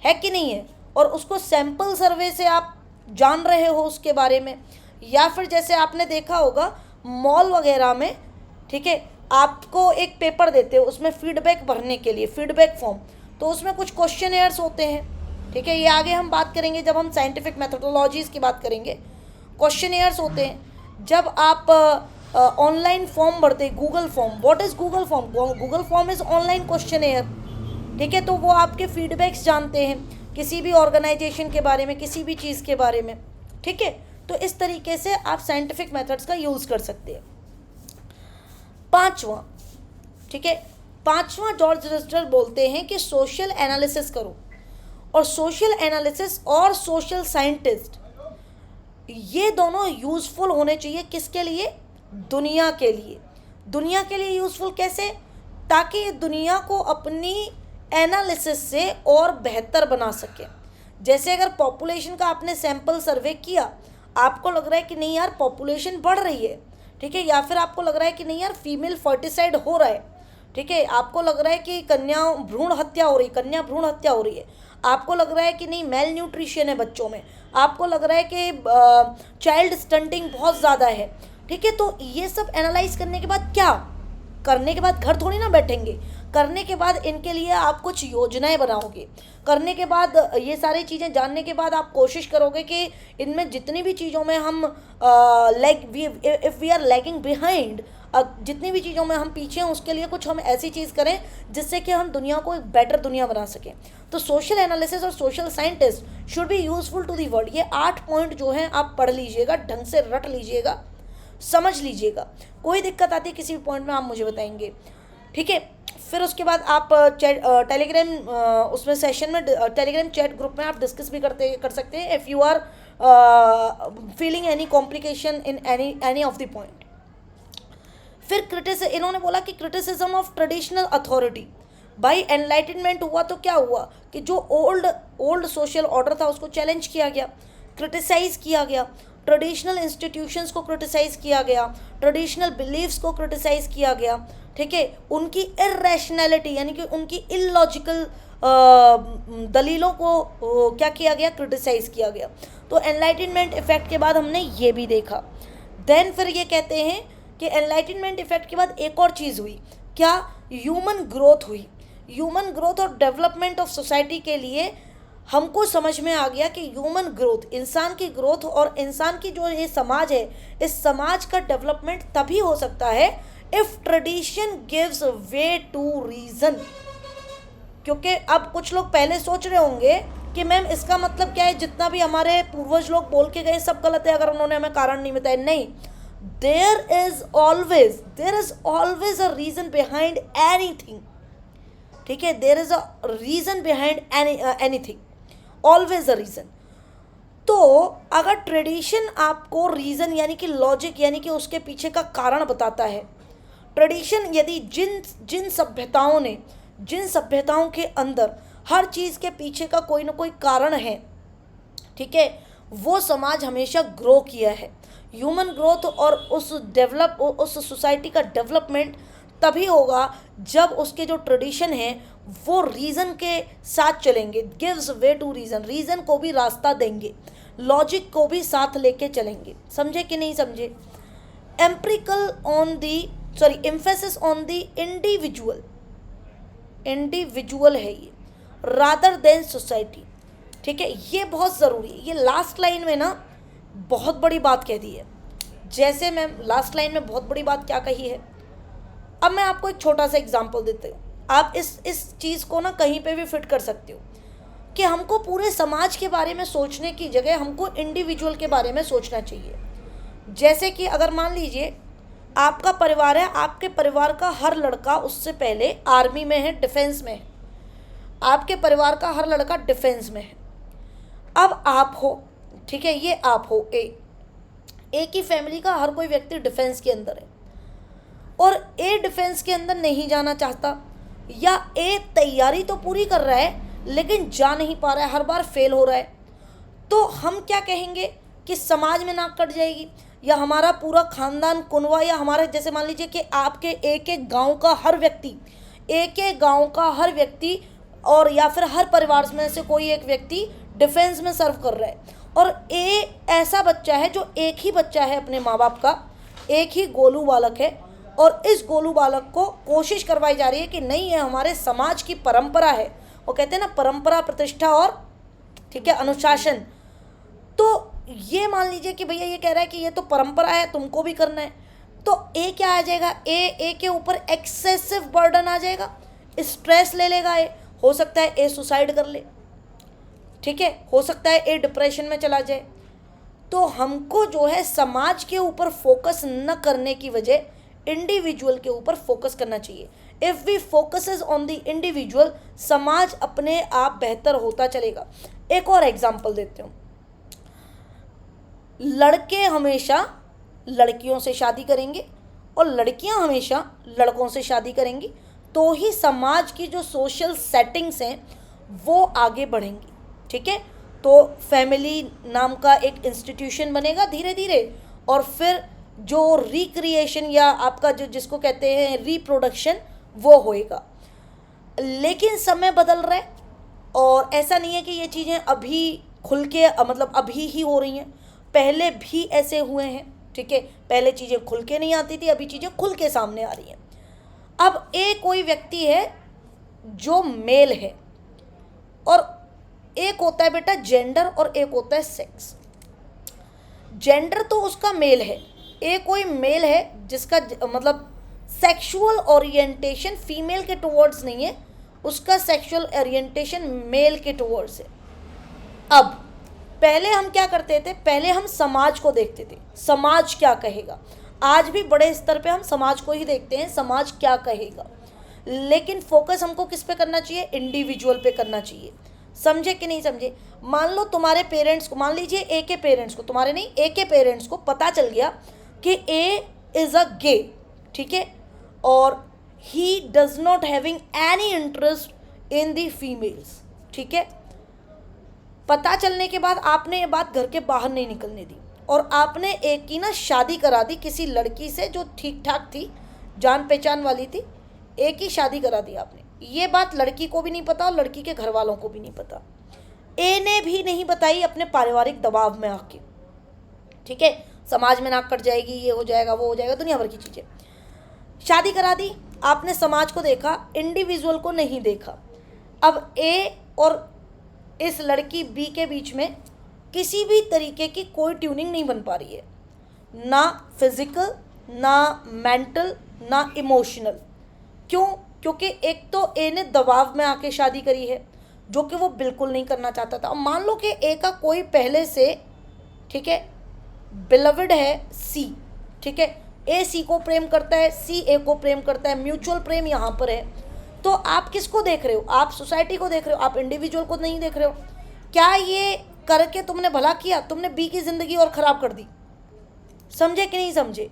है कि नहीं है। और उसको सैंपल सर्वे से आप जान रहे हो उसके बारे में, या फिर जैसे आपने देखा होगा मॉल वगैरह में, ठीक है, आपको एक पेपर देते हो उसमें फीडबैक भरने के लिए, फीडबैक फॉर्म, तो उसमें कुछ क्वेश्चनेयर्स होते हैं, ठीक है। ये आगे हम बात करेंगे जब हम साइंटिफिक मेथोडोलॉजीज की बात करेंगे। क्वेश्चनेयर्स होते हैं, जब आप ऑनलाइन फॉर्म भरते हैं, Google form, what is Google form, Google form is online questionnaire, ठीक है। तो वो आपके फीडबैक्स जानते हैं किसी भी ऑर्गेनाइजेशन के बारे में, किसी भी चीज़ के बारे में, ठीक है। तो इस तरीके से आप साइंटिफिक मेथड्स का यूज़ कर सकते हैं। पांचवा, ठीक है, पांचवा जॉर्ज रस्टल बोलते हैं कि सोशल एनालिसिस करो, और सोशल एनालिसिस और सोशल साइंटिस्ट ये दोनों यूज़फुल होने चाहिए, किसके लिए, दुनिया के लिए। दुनिया के लिए यूज़फुल कैसे, ताकि दुनिया को अपनी एनालिसिस से और बेहतर बना सके। जैसे अगर पॉपुलेशन का आपने सैंपल सर्वे किया, आपको लग रहा है कि नहीं यार पॉपुलेशन बढ़ रही है, ठीक है, या फिर आपको लग रहा है कि नहीं यार फीमेल फर्टिसाइड हो रहा है, ठीक है, आपको लग रहा है कि कन्या भ्रूण हत्या हो रही है, आपको लग रहा है कि नहीं मेल न्यूट्रिशन है बच्चों में, आपको लग रहा है कि चाइल्ड स्टंटिंग बहुत ज़्यादा है, ठीक है। तो ये सब एनालाइज करने के बाद क्या करने के बाद घर थोड़ी ना बैठेंगे, करने के बाद इनके लिए आप कुछ योजनाएं बनाओगे, करने के बाद ये सारी चीज़ें जानने के बाद आप कोशिश करोगे कि इनमें जितनी भी चीज़ों में हम if we are lagging behind, जितनी भी चीज़ों में हम पीछे हैं उसके लिए कुछ हम ऐसी चीज़ करें जिससे कि हम दुनिया को एक बेटर दुनिया बना सकें। तो सोशल एनालिसिस और social scientist should be useful to the world. ये 8 पॉइंट जो हैं आप पढ़ लीजिएगा, ढंग से रट लीजिएगा, समझ लीजिएगा। कोई दिक्कत आती है किसी भी पॉइंट में आप मुझे बताएंगे, ठीक है। फिर उसके बाद आप टेलीग्राम उसमें सेशन में टेलीग्राम चैट ग्रुप में आप डिस्कस भी कर सकते हैं if you are feeling any complication in any of the point. फिर इन्होंने बोला कि क्रिटिसिज्म ऑफ ट्रेडिशनल अथॉरिटी, भाई एनलाइटनमेंट हुआ तो क्या हुआ कि जो ओल्ड सोशल ऑर्डर था उसको चैलेंज किया गया, क्रिटिसाइज किया गया, ट्रेडिशनल इंस्टीट्यूशंस को क्रिटिसाइज किया गया, ट्रेडिशनल बिलीव्स को क्रिटिसाइज किया गया, ठीक है। उनकी इर्रेशनैलिटी यानी कि उनकी इलॉजिकल दलीलों को क्या किया गया, क्रिटिसाइज किया गया। तो एनलाइटनमेंट इफेक्ट के बाद हमने ये भी देखा। देन फिर ये कहते हैं कि एनलाइटनमेंट इफेक्ट के बाद एक और चीज़ हुई, क्या, ह्यूमन ग्रोथ हुई। ह्यूमन ग्रोथ और डेवलपमेंट ऑफ सोसाइटी के लिए हमको समझ में आ गया कि ह्यूमन ग्रोथ, इंसान की ग्रोथ और इंसान की जो ये समाज है, इस समाज का डेवलपमेंट तभी हो सकता है if tradition gives way to reason. क्योंकि अब कुछ लोग पहले सोच रहे होंगे कि मैम इसका मतलब क्या है, जितना भी हमारे पूर्वज लोग बोल के गए सब गलत है अगर उन्होंने हमें कारण नहीं बताया? नहीं, there is always a reason behind anything, ठीक है, there is a reason behind anything, always a reason. तो अगर ट्रेडिशन आपको रीजन यानी कि लॉजिक यानी कि उसके पीछे का कारण बताता है, ट्रेडिशन यदि जिन सभ्यताओं के अंदर हर चीज़ के पीछे का कोई ना कोई कारण है, ठीक है, वो समाज हमेशा ग्रो किया है। ह्यूमन ग्रोथ और उस सोसाइटी का डेवलपमेंट तभी होगा जब उसके जो ट्रेडिशन है वो रीज़न के साथ चलेंगे, gives way to reason, reason को भी रास्ता देंगे, लॉजिक को भी साथ लेके चलेंगे। समझे कि नहीं समझे? एम्फेसिस ऑन द इंडिविजुअल है ये, रादर देन सोसाइटी, ठीक है, ये बहुत ज़रूरी है। ये लास्ट लाइन में ना बहुत बड़ी बात कह दी है। जैसे मैं लास्ट लाइन में बहुत बड़ी बात क्या कही है, अब मैं आपको एक छोटा सा एग्जांपल देती हूँ, आप इस चीज़ को ना कहीं पे भी फिट कर सकते हो कि हमको पूरे समाज के बारे में सोचने की जगह हमको इंडिविजुअल के बारे में सोचना चाहिए। जैसे कि अगर मान लीजिए आपका परिवार है, आपके परिवार का हर लड़का उससे पहले आर्मी में है, डिफेंस में है, आपके परिवार का हर लड़का डिफेंस में है। अब आप हो, ठीक है, ये आप हो, एक ही फैमिली का हर कोई व्यक्ति डिफेंस के अंदर है और ए डिफेंस के अंदर नहीं जाना चाहता, या ए तैयारी तो पूरी कर रहा है लेकिन जा नहीं पा रहा है, हर बार फेल हो रहा है, तो हम क्या कहेंगे कि समाज में नाक कट जाएगी, या हमारा पूरा खानदान कुनवा, या हमारे जैसे मान लीजिए कि आपके एक गांव का हर व्यक्ति और या फिर हर परिवार में से कोई एक व्यक्ति डिफेंस में सर्व कर रहा है, और ऐसा बच्चा है जो एक ही बच्चा है अपने माँ बाप का, एक ही गोलू बालक है, और इस गोलू बालक को कोशिश करवाई जा रही है कि नहीं, ये हमारे समाज की परंपरा है, वो कहते हैं ना परंपरा, प्रतिष्ठा और, ठीक है, अनुशासन। तो ये मान लीजिए कि भैया ये कह रहा है कि ये तो परंपरा है, तुमको भी करना है, तो ए क्या आ जाएगा, ए के ऊपर एक्सेसिव बर्डन आ जाएगा, स्ट्रेस ले लेगा, हो सकता है ए सुसाइड कर ले, ठीक है, हो सकता है ए डिप्रेशन में चला जाए। तो हमको जो है समाज के ऊपर फोकस न करने की वजह इंडिविजुअल के ऊपर फोकस करना चाहिए। If we focuses on the individual, समाज अपने आप बेहतर होता चलेगा। एक और एग्जांपल देते हूँ, लड़के हमेशा लड़कियों से शादी करेंगे और लड़कियां हमेशा लड़कों से शादी करेंगी, तो ही समाज की जो सोशल सेटिंग्स हैं वो आगे बढ़ेंगी, ठीक है। तो फैमिली नाम का एक इंस्टीट्यूशन बनेगा धीरे धीरे, और फिर जो रिक्रिएशन या आपका जो जिसको कहते हैं रिप्रोडक्शन, वो होएगा। लेकिन समय बदल रहा है और ऐसा नहीं है कि ये चीज़ें अभी खुल के मतलब अभी ही हो रही हैं, पहले भी ऐसे हुए हैं, ठीक है, पहले चीज़ें खुल के नहीं आती थी, अभी चीज़ें खुल के सामने आ रही हैं। अब एक कोई व्यक्ति है जो मेल है, और एक होता है बेटा जेंडर और एक होता है सेक्स। जेंडर तो उसका मेल है, एक कोई मेल है जिसका मतलब सेक्सुअल ओरिएंटेशन फीमेल के टुवर्ड्स नहीं है, उसका सेक्सुअल ओरिएंटेशन मेल के टुवर्ड्स है। अब पहले हम क्या करते थे, पहले हम समाज को देखते थे, समाज क्या कहेगा। आज भी बड़े स्तर पे हम समाज को ही देखते हैं, समाज क्या कहेगा, लेकिन फोकस हमको किस पे करना चाहिए, इंडिविजुअल पे करना चाहिए। समझे कि नहीं समझे? मान लो तुम्हारे पेरेंट्स को, मान लीजिए ए के पेरेंट्स को, तुम्हारे नहीं ए के पेरेंट्स को पता चल गया कि ए इज़ अ गे, ठीक है, और he does not having any interest in the females, ठीक है। पता चलने के बाद आपने ये बात घर के बाहर नहीं निकलने दी, और आपने एक की ना शादी करा दी किसी लड़की से जो ठीक ठाक थी, जान पहचान वाली थी, एक ही शादी करा दी आपने। ये बात लड़की को भी नहीं पता और लड़की के घर वालों को भी नहीं पता, ए ने भी नहीं बताई अपने पारिवारिक दबाव में आके, ठीक है, समाज में नाक कट जाएगी, ये हो जाएगा, वो हो जाएगा, दुनिया भर की चीज़ें। शादी करा दी आपने, समाज को देखा, इंडिविजुअल को नहीं देखा। अब ए और इस लड़की बी के बीच में किसी भी तरीके की कोई ट्यूनिंग नहीं बन पा रही है, ना फिजिकल, ना मेंटल, ना इमोशनल। क्यों? क्योंकि एक तो ए ने दबाव में आके शादी करी है, जो कि वो बिल्कुल नहीं करना चाहता था। अब मान लो कि ए का कोई पहले से, ठीक है, बिलवड है सी, ठीक है, ए सी को प्रेम करता है, सी ए को प्रेम करता है, म्यूचुअल प्रेम यहाँ पर है, तो आप किसको देख रहे हो? आप सोसाइटी को देख रहे हो, आप इंडिविजुअल को नहीं देख रहे हो। क्या ये करके तुमने भला किया? तुमने बी की ज़िंदगी और ख़राब कर दी। समझे कि नहीं समझे?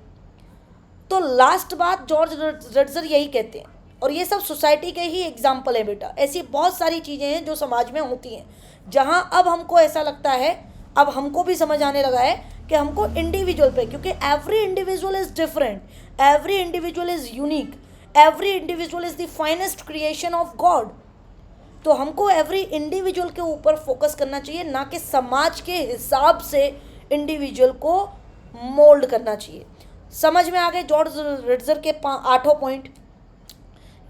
तो लास्ट बात जॉर्ज रटजर यही कहते हैं, और ये सब सोसाइटी के ही एग्जाम्पल है बेटा। ऐसी बहुत सारी चीज़ें हैं जो समाज में होती हैं, जहाँ अब हमको ऐसा लगता है, अब हमको भी समझ आने लगा है कि हमको इंडिविजुअल पे, क्योंकि every individual is different, every individual is unique, every individual is the finest creation of God. तो हमको एवरी इंडिविजुअल के ऊपर फोकस करना चाहिए, ना कि समाज के हिसाब से इंडिविजुअल को मोल्ड करना चाहिए। समझ में आ गए जॉर्ज रटजर के 8 पॉइंट।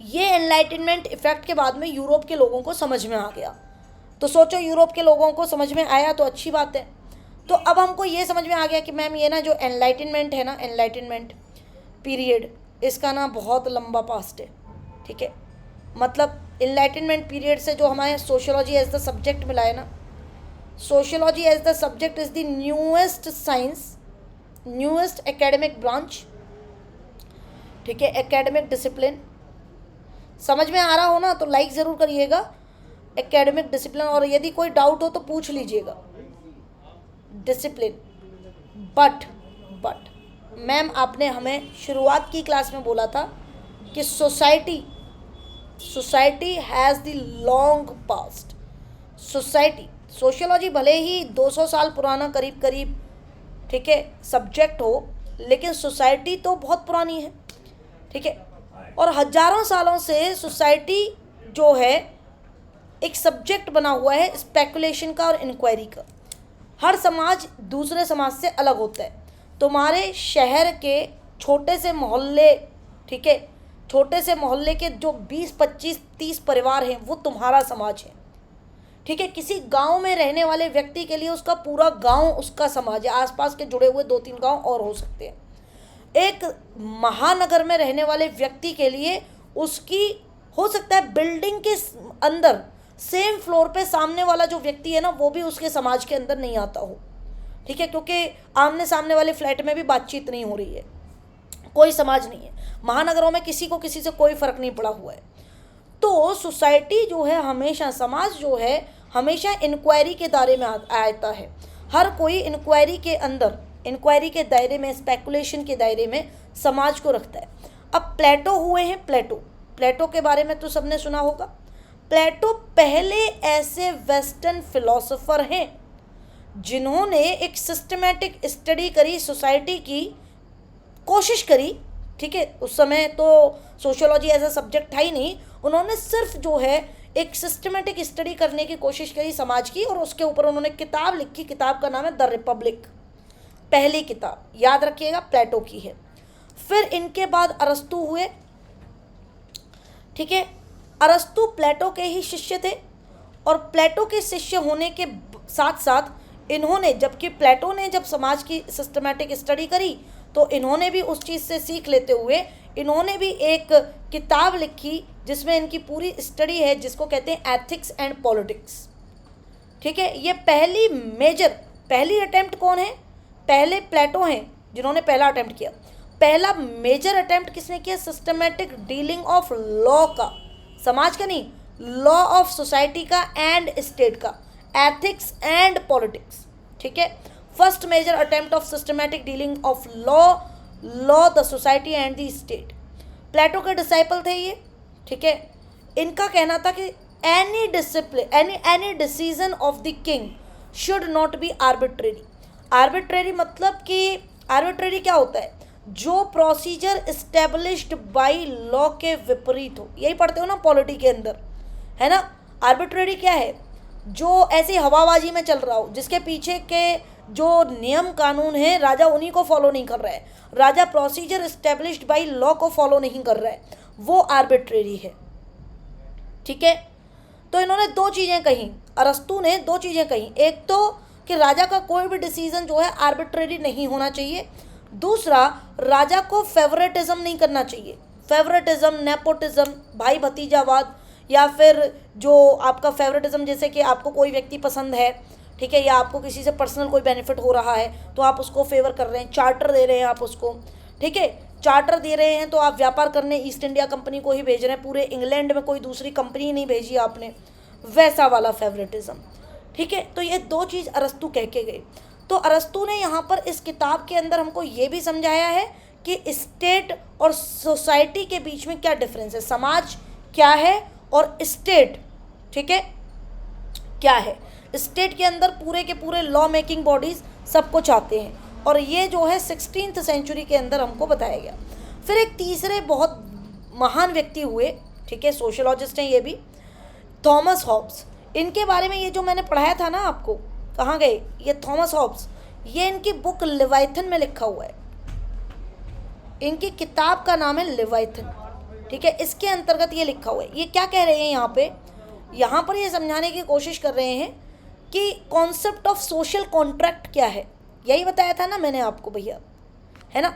ये एनलाइटनमेंट इफेक्ट के बाद में यूरोप के लोगों को समझ में आ गया। तो सोचो यूरोप के लोगों को समझ में आया तो अच्छी बात है। तो अब हमको ये समझ में आ गया कि मैम ये ना जो एनलाइटनमेंट है ना, एनलाइटनमेंट पीरियड, इसका ना बहुत लंबा पास्ट है, ठीक है। मतलब एनलाइटनमेंट पीरियड से जो हमारे सोशियोलॉजी एज द सब्जेक्ट मिला है ना, sociology as the subject is the newest science, newest academic branch, ठीक है, एकेडमिक डिसिप्लिन। समझ में आ रहा हो ना तो लाइक ज़रूर करिएगा, एकेडमिक डिसिप्लिन, और यदि कोई डाउट हो तो पूछ लीजिएगा। डिसिप्लिन, बट मैम आपने हमें शुरुआत की क्लास में बोला था कि society has the long past. Society, sociology भले ही 200 साल पुराना करीब करीब, ठीक है, सब्जेक्ट हो, लेकिन सोसाइटी तो बहुत पुरानी है, ठीक है। और हजारों सालों से सोसाइटी जो है एक सब्जेक्ट बना हुआ है स्पेकुलेशन का और इंक्वायरी का। हर समाज दूसरे समाज से अलग होता है। तुम्हारे शहर के छोटे से मोहल्ले, ठीक है, छोटे से मोहल्ले के जो 20, 25, 30 परिवार हैं वो तुम्हारा समाज है, ठीक है। किसी गांव में रहने वाले व्यक्ति के लिए उसका पूरा गांव उसका समाज है, आसपास के जुड़े हुए 2-3 गांव और हो सकते हैं। एक महानगर में रहने वाले व्यक्ति के लिए उसकी हो सकता है बिल्डिंग के अंदर सेम फ्लोर पे सामने वाला जो व्यक्ति है ना वो भी उसके समाज के अंदर नहीं आता हो, ठीक है, क्योंकि आमने सामने वाले फ्लैट में भी बातचीत नहीं हो रही है, कोई समाज नहीं है। महानगरों में किसी को किसी से कोई फर्क नहीं पड़ा हुआ है। तो सोसाइटी जो है हमेशा, समाज जो है हमेशा इंक्वायरी के दायरे में आता है। हर कोई इंक्वायरी के अंदर, इंक्वायरी के दायरे में, स्पेकुलेशन के दायरे में समाज को रखता है। अब प्लेटो हुए हैं, प्लेटो के बारे में तो सबने सुना होगा। प्लेटो पहले ऐसे वेस्टर्न फिलोसोफर हैं जिन्होंने एक सिस्टमेटिक स्टडी करी, सोसाइटी की कोशिश करी, ठीक है। उस समय तो सोशियोलॉजी एज अ सब्जेक्ट था ही नहीं, उन्होंने सिर्फ जो है एक सिस्टमेटिक स्टडी करने की कोशिश करी समाज की, और उसके ऊपर उन्होंने किताब लिखी। किताब का नाम है द रिपब्लिक। पहली किताब याद रखिएगा प्लेटो की है। फिर इनके बाद अरस्तु हुए, ठीक है। अरस्तु प्लेटो के ही शिष्य थे, और प्लेटो के शिष्य होने के साथ साथ इन्होंने, जबकि प्लेटो ने जब समाज की सिस्टमेटिक स्टडी करी तो इन्होंने भी उस चीज़ से सीख लेते हुए इन्होंने भी एक किताब लिखी जिसमें इनकी पूरी स्टडी है, जिसको कहते हैं एथिक्स एंड पॉलिटिक्स, ठीक है। ये पहली अटेम्प्ट कौन है? पहले प्लेटो हैं जिन्होंने पहला अटेम्प्ट किया। पहला मेजर अटेम्प्ट किसने किया? सिस्टमेटिक डीलिंग ऑफ लॉ का, समाज का नहीं, लॉ ऑफ सोसाइटी का एंड स्टेट का, एथिक्स एंड पॉलिटिक्स, ठीक है। First major attempt of systematic dealing of law the society and the state. Plato के डिसाइपल थे ये, ठीक है। इनका कहना था कि any decision of the king should not be arbitrary. Arbitrary मतलब कि आर्बिट्रेरी क्या होता है? जो प्रोसीजर इस्टेब्लिश्ड बाय लॉ के विपरीत हो। यही पढ़ते हो ना पॉलिटी के अंदर, है ना। आर्बिट्रेरी क्या है? जो ऐसी हवाबाजी में चल रहा हो, जिसके पीछे के जो नियम कानून है राजा उन्हीं को फॉलो नहीं कर रहा है, राजा प्रोसीजर इस्टेब्लिश्ड बाय लॉ को फॉलो नहीं कर रहा है, वो आर्बिट्रेरी है, ठीक है। तो इन्होंने 2 चीज़ें कही, अरस्तु ने 2 चीज़ें कही। एक तो कि राजा का कोई भी डिसीजन जो है आर्बिट्रेरी नहीं होना चाहिए। दूसरा, राजा को फेवरेटिज्म नहीं करना चाहिए। फेवरेटिज्म, नेपोटिज्म, भाई भतीजावाद, या फिर जो आपका फेवरेटिज्म, जैसे कि आपको कोई व्यक्ति पसंद है, ठीक है, या आपको किसी से पर्सनल कोई बेनिफिट हो रहा है तो आप उसको फेवर कर रहे हैं, चार्टर दे रहे हैं आप उसको, ठीक है, चार्टर दे रहे हैं तो आप व्यापार करने ईस्ट इंडिया कंपनी को ही भेज रहे हैं, पूरे इंग्लैंड में कोई दूसरी कंपनी नहीं भेजी आपने, वैसा वाला फेवरेटिज्म, ठीक है। तो ये दो चीज़ अरस्तु कह के गए। तो अरस्तु ने यहाँ पर इस किताब के अंदर हमको ये भी समझाया है कि स्टेट और सोसाइटी के बीच में क्या डिफरेंस है, समाज क्या है और स्टेट, ठीक है, क्या है। स्टेट के अंदर पूरे के पूरे लॉ मेकिंग बॉडीज सब कुछ आते हैं, और ये जो है 16th सेंचुरी के अंदर हमको बताया गया। फिर एक तीसरे बहुत महान व्यक्ति हुए, ठीक है, सोशियोलॉजिस्ट हैं ये भी, थॉमस हॉब्स। इनके बारे में ये जो मैंने पढ़ाया था ना आपको, कहाँ गए ये थॉमस हॉब्स, ये इनकी बुक लिवाइथन में लिखा हुआ है, इनकी किताब का नाम है लिवाइथन, ठीक है, इसके अंतर्गत ये लिखा हुआ है। ये क्या कह रहे हैं यहाँ पर ये समझाने की कोशिश कर रहे हैं कि कॉन्सेप्ट ऑफ सोशल कॉन्ट्रैक्ट क्या है। यही बताया था ना मैंने आपको भैया, है ना।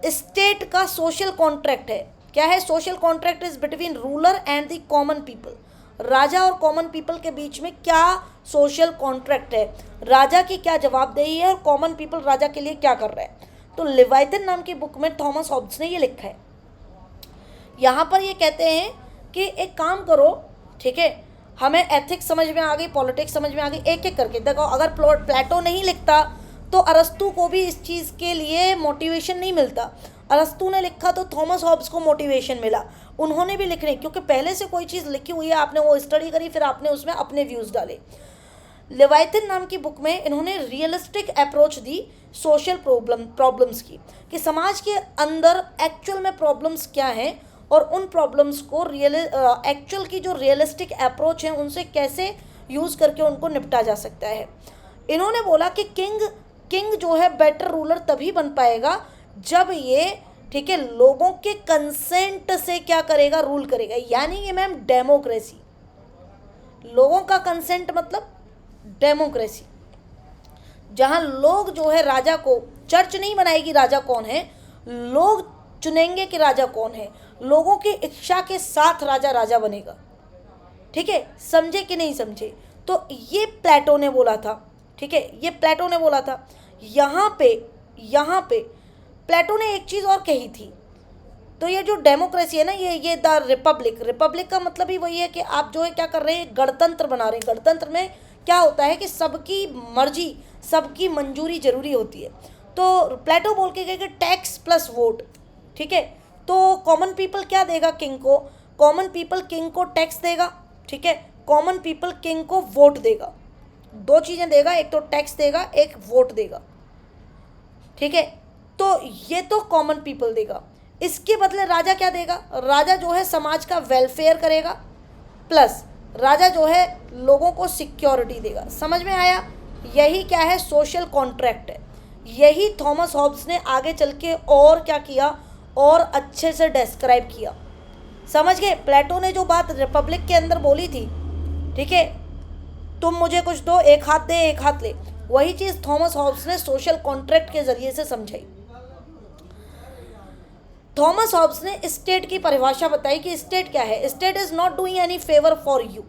स्टेट का सोशल कॉन्ट्रैक्ट है, क्या है, social contract is between ruler and the common people. राजा और कॉमन पीपल के बीच में क्या सोशल कॉन्ट्रैक्ट है, राजा की क्या जवाबदेही है और कॉमन पीपल राजा के लिए क्या कर रहा है। तो लिवाइथन नाम की बुक में थॉमस हॉब्स ने ये लिखा है। यहाँ पर ये कहते हैं कि एक काम करो, ठीक है, हमें एथिक्स समझ में आ गई, पॉलिटिक्स समझ में आ गई, एक एक करके देखो। अगर प्लेटो नहीं लिखता तो अरस्तु को भी इस चीज़ के लिए मोटिवेशन नहीं मिलता। अरस्तु ने लिखा तो थॉमस हॉब्स को मोटिवेशन मिला, उन्होंने भी लिखने, क्योंकि पहले से कोई चीज़ लिखी हुई है, आपने वो स्टडी करी, फिर आपने उसमें अपने व्यूज़ डाले। लेवाइथन नाम की बुक में इन्होंने रियलिस्टिक अप्रोच दी सोशल प्रॉब्लम्स की, कि समाज के अंदर एक्चुअल में प्रॉब्लम्स क्या हैं और उन प्रॉब्लम्स को एक्चुअल की जो रियलिस्टिक अप्रोच है उनसे कैसे यूज़ करके उनको निपटा जा सकता है। इन्होंने बोला कि किंग जो है बेटर रूलर तभी बन पाएगा जब ये, ठीक है, लोगों के कंसेंट से क्या करेगा, रूल करेगा। यानी कि मैम डेमोक्रेसी, लोगों का कंसेंट मतलब डेमोक्रेसी, जहां लोग जो है राजा को, चर्च नहीं बनाएगी राजा कौन है, लोग चुनेंगे कि राजा कौन है, लोगों की इच्छा के साथ राजा बनेगा, ठीक है, समझे कि नहीं समझे। तो ये प्लेटो ने बोला था, ठीक है, ये प्लेटो ने बोला था। यहाँ पे प्लेटो ने एक चीज़ और कही थी। तो ये जो डेमोक्रेसी है ना, ये द रिपब्लिक का मतलब ही वही है कि आप जो है क्या कर रहे हैं, गणतंत्र बना रहे हैं। गणतंत्र में क्या होता है कि सबकी मर्जी, सबकी मंजूरी जरूरी होती है। तो प्लेटो बोल के गए कि टैक्स प्लस वोट, ठीक है। तो कॉमन पीपल क्या देगा किंग को, कॉमन पीपल किंग को टैक्स देगा, ठीक है, कॉमन पीपल किंग को वोट देगा। दो चीज़ें देगा, एक तो टैक्स देगा, एक वोट देगा, ठीक है। तो ये तो कॉमन पीपल देगा, इसके बदले राजा क्या देगा, राजा जो है समाज का वेलफेयर करेगा, प्लस राजा जो है लोगों को सिक्योरिटी देगा। समझ में आया, यही क्या है, सोशल कॉन्ट्रैक्ट है। यही थॉमस हॉब्स ने आगे चल के और क्या किया, और अच्छे से डिस्क्राइब किया। समझ गए, प्लेटो ने जो बात रिपब्लिक के अंदर बोली थी, ठीक है, तुम मुझे कुछ दो, एक हाथ दे एक हाथ ले, वही चीज़ थॉमस हॉब्स ने सोशल कॉन्ट्रैक्ट के जरिए से समझाई। थॉमस हॉब्स ने स्टेट की परिभाषा बताई कि स्टेट क्या है। State is not doing any favour for you.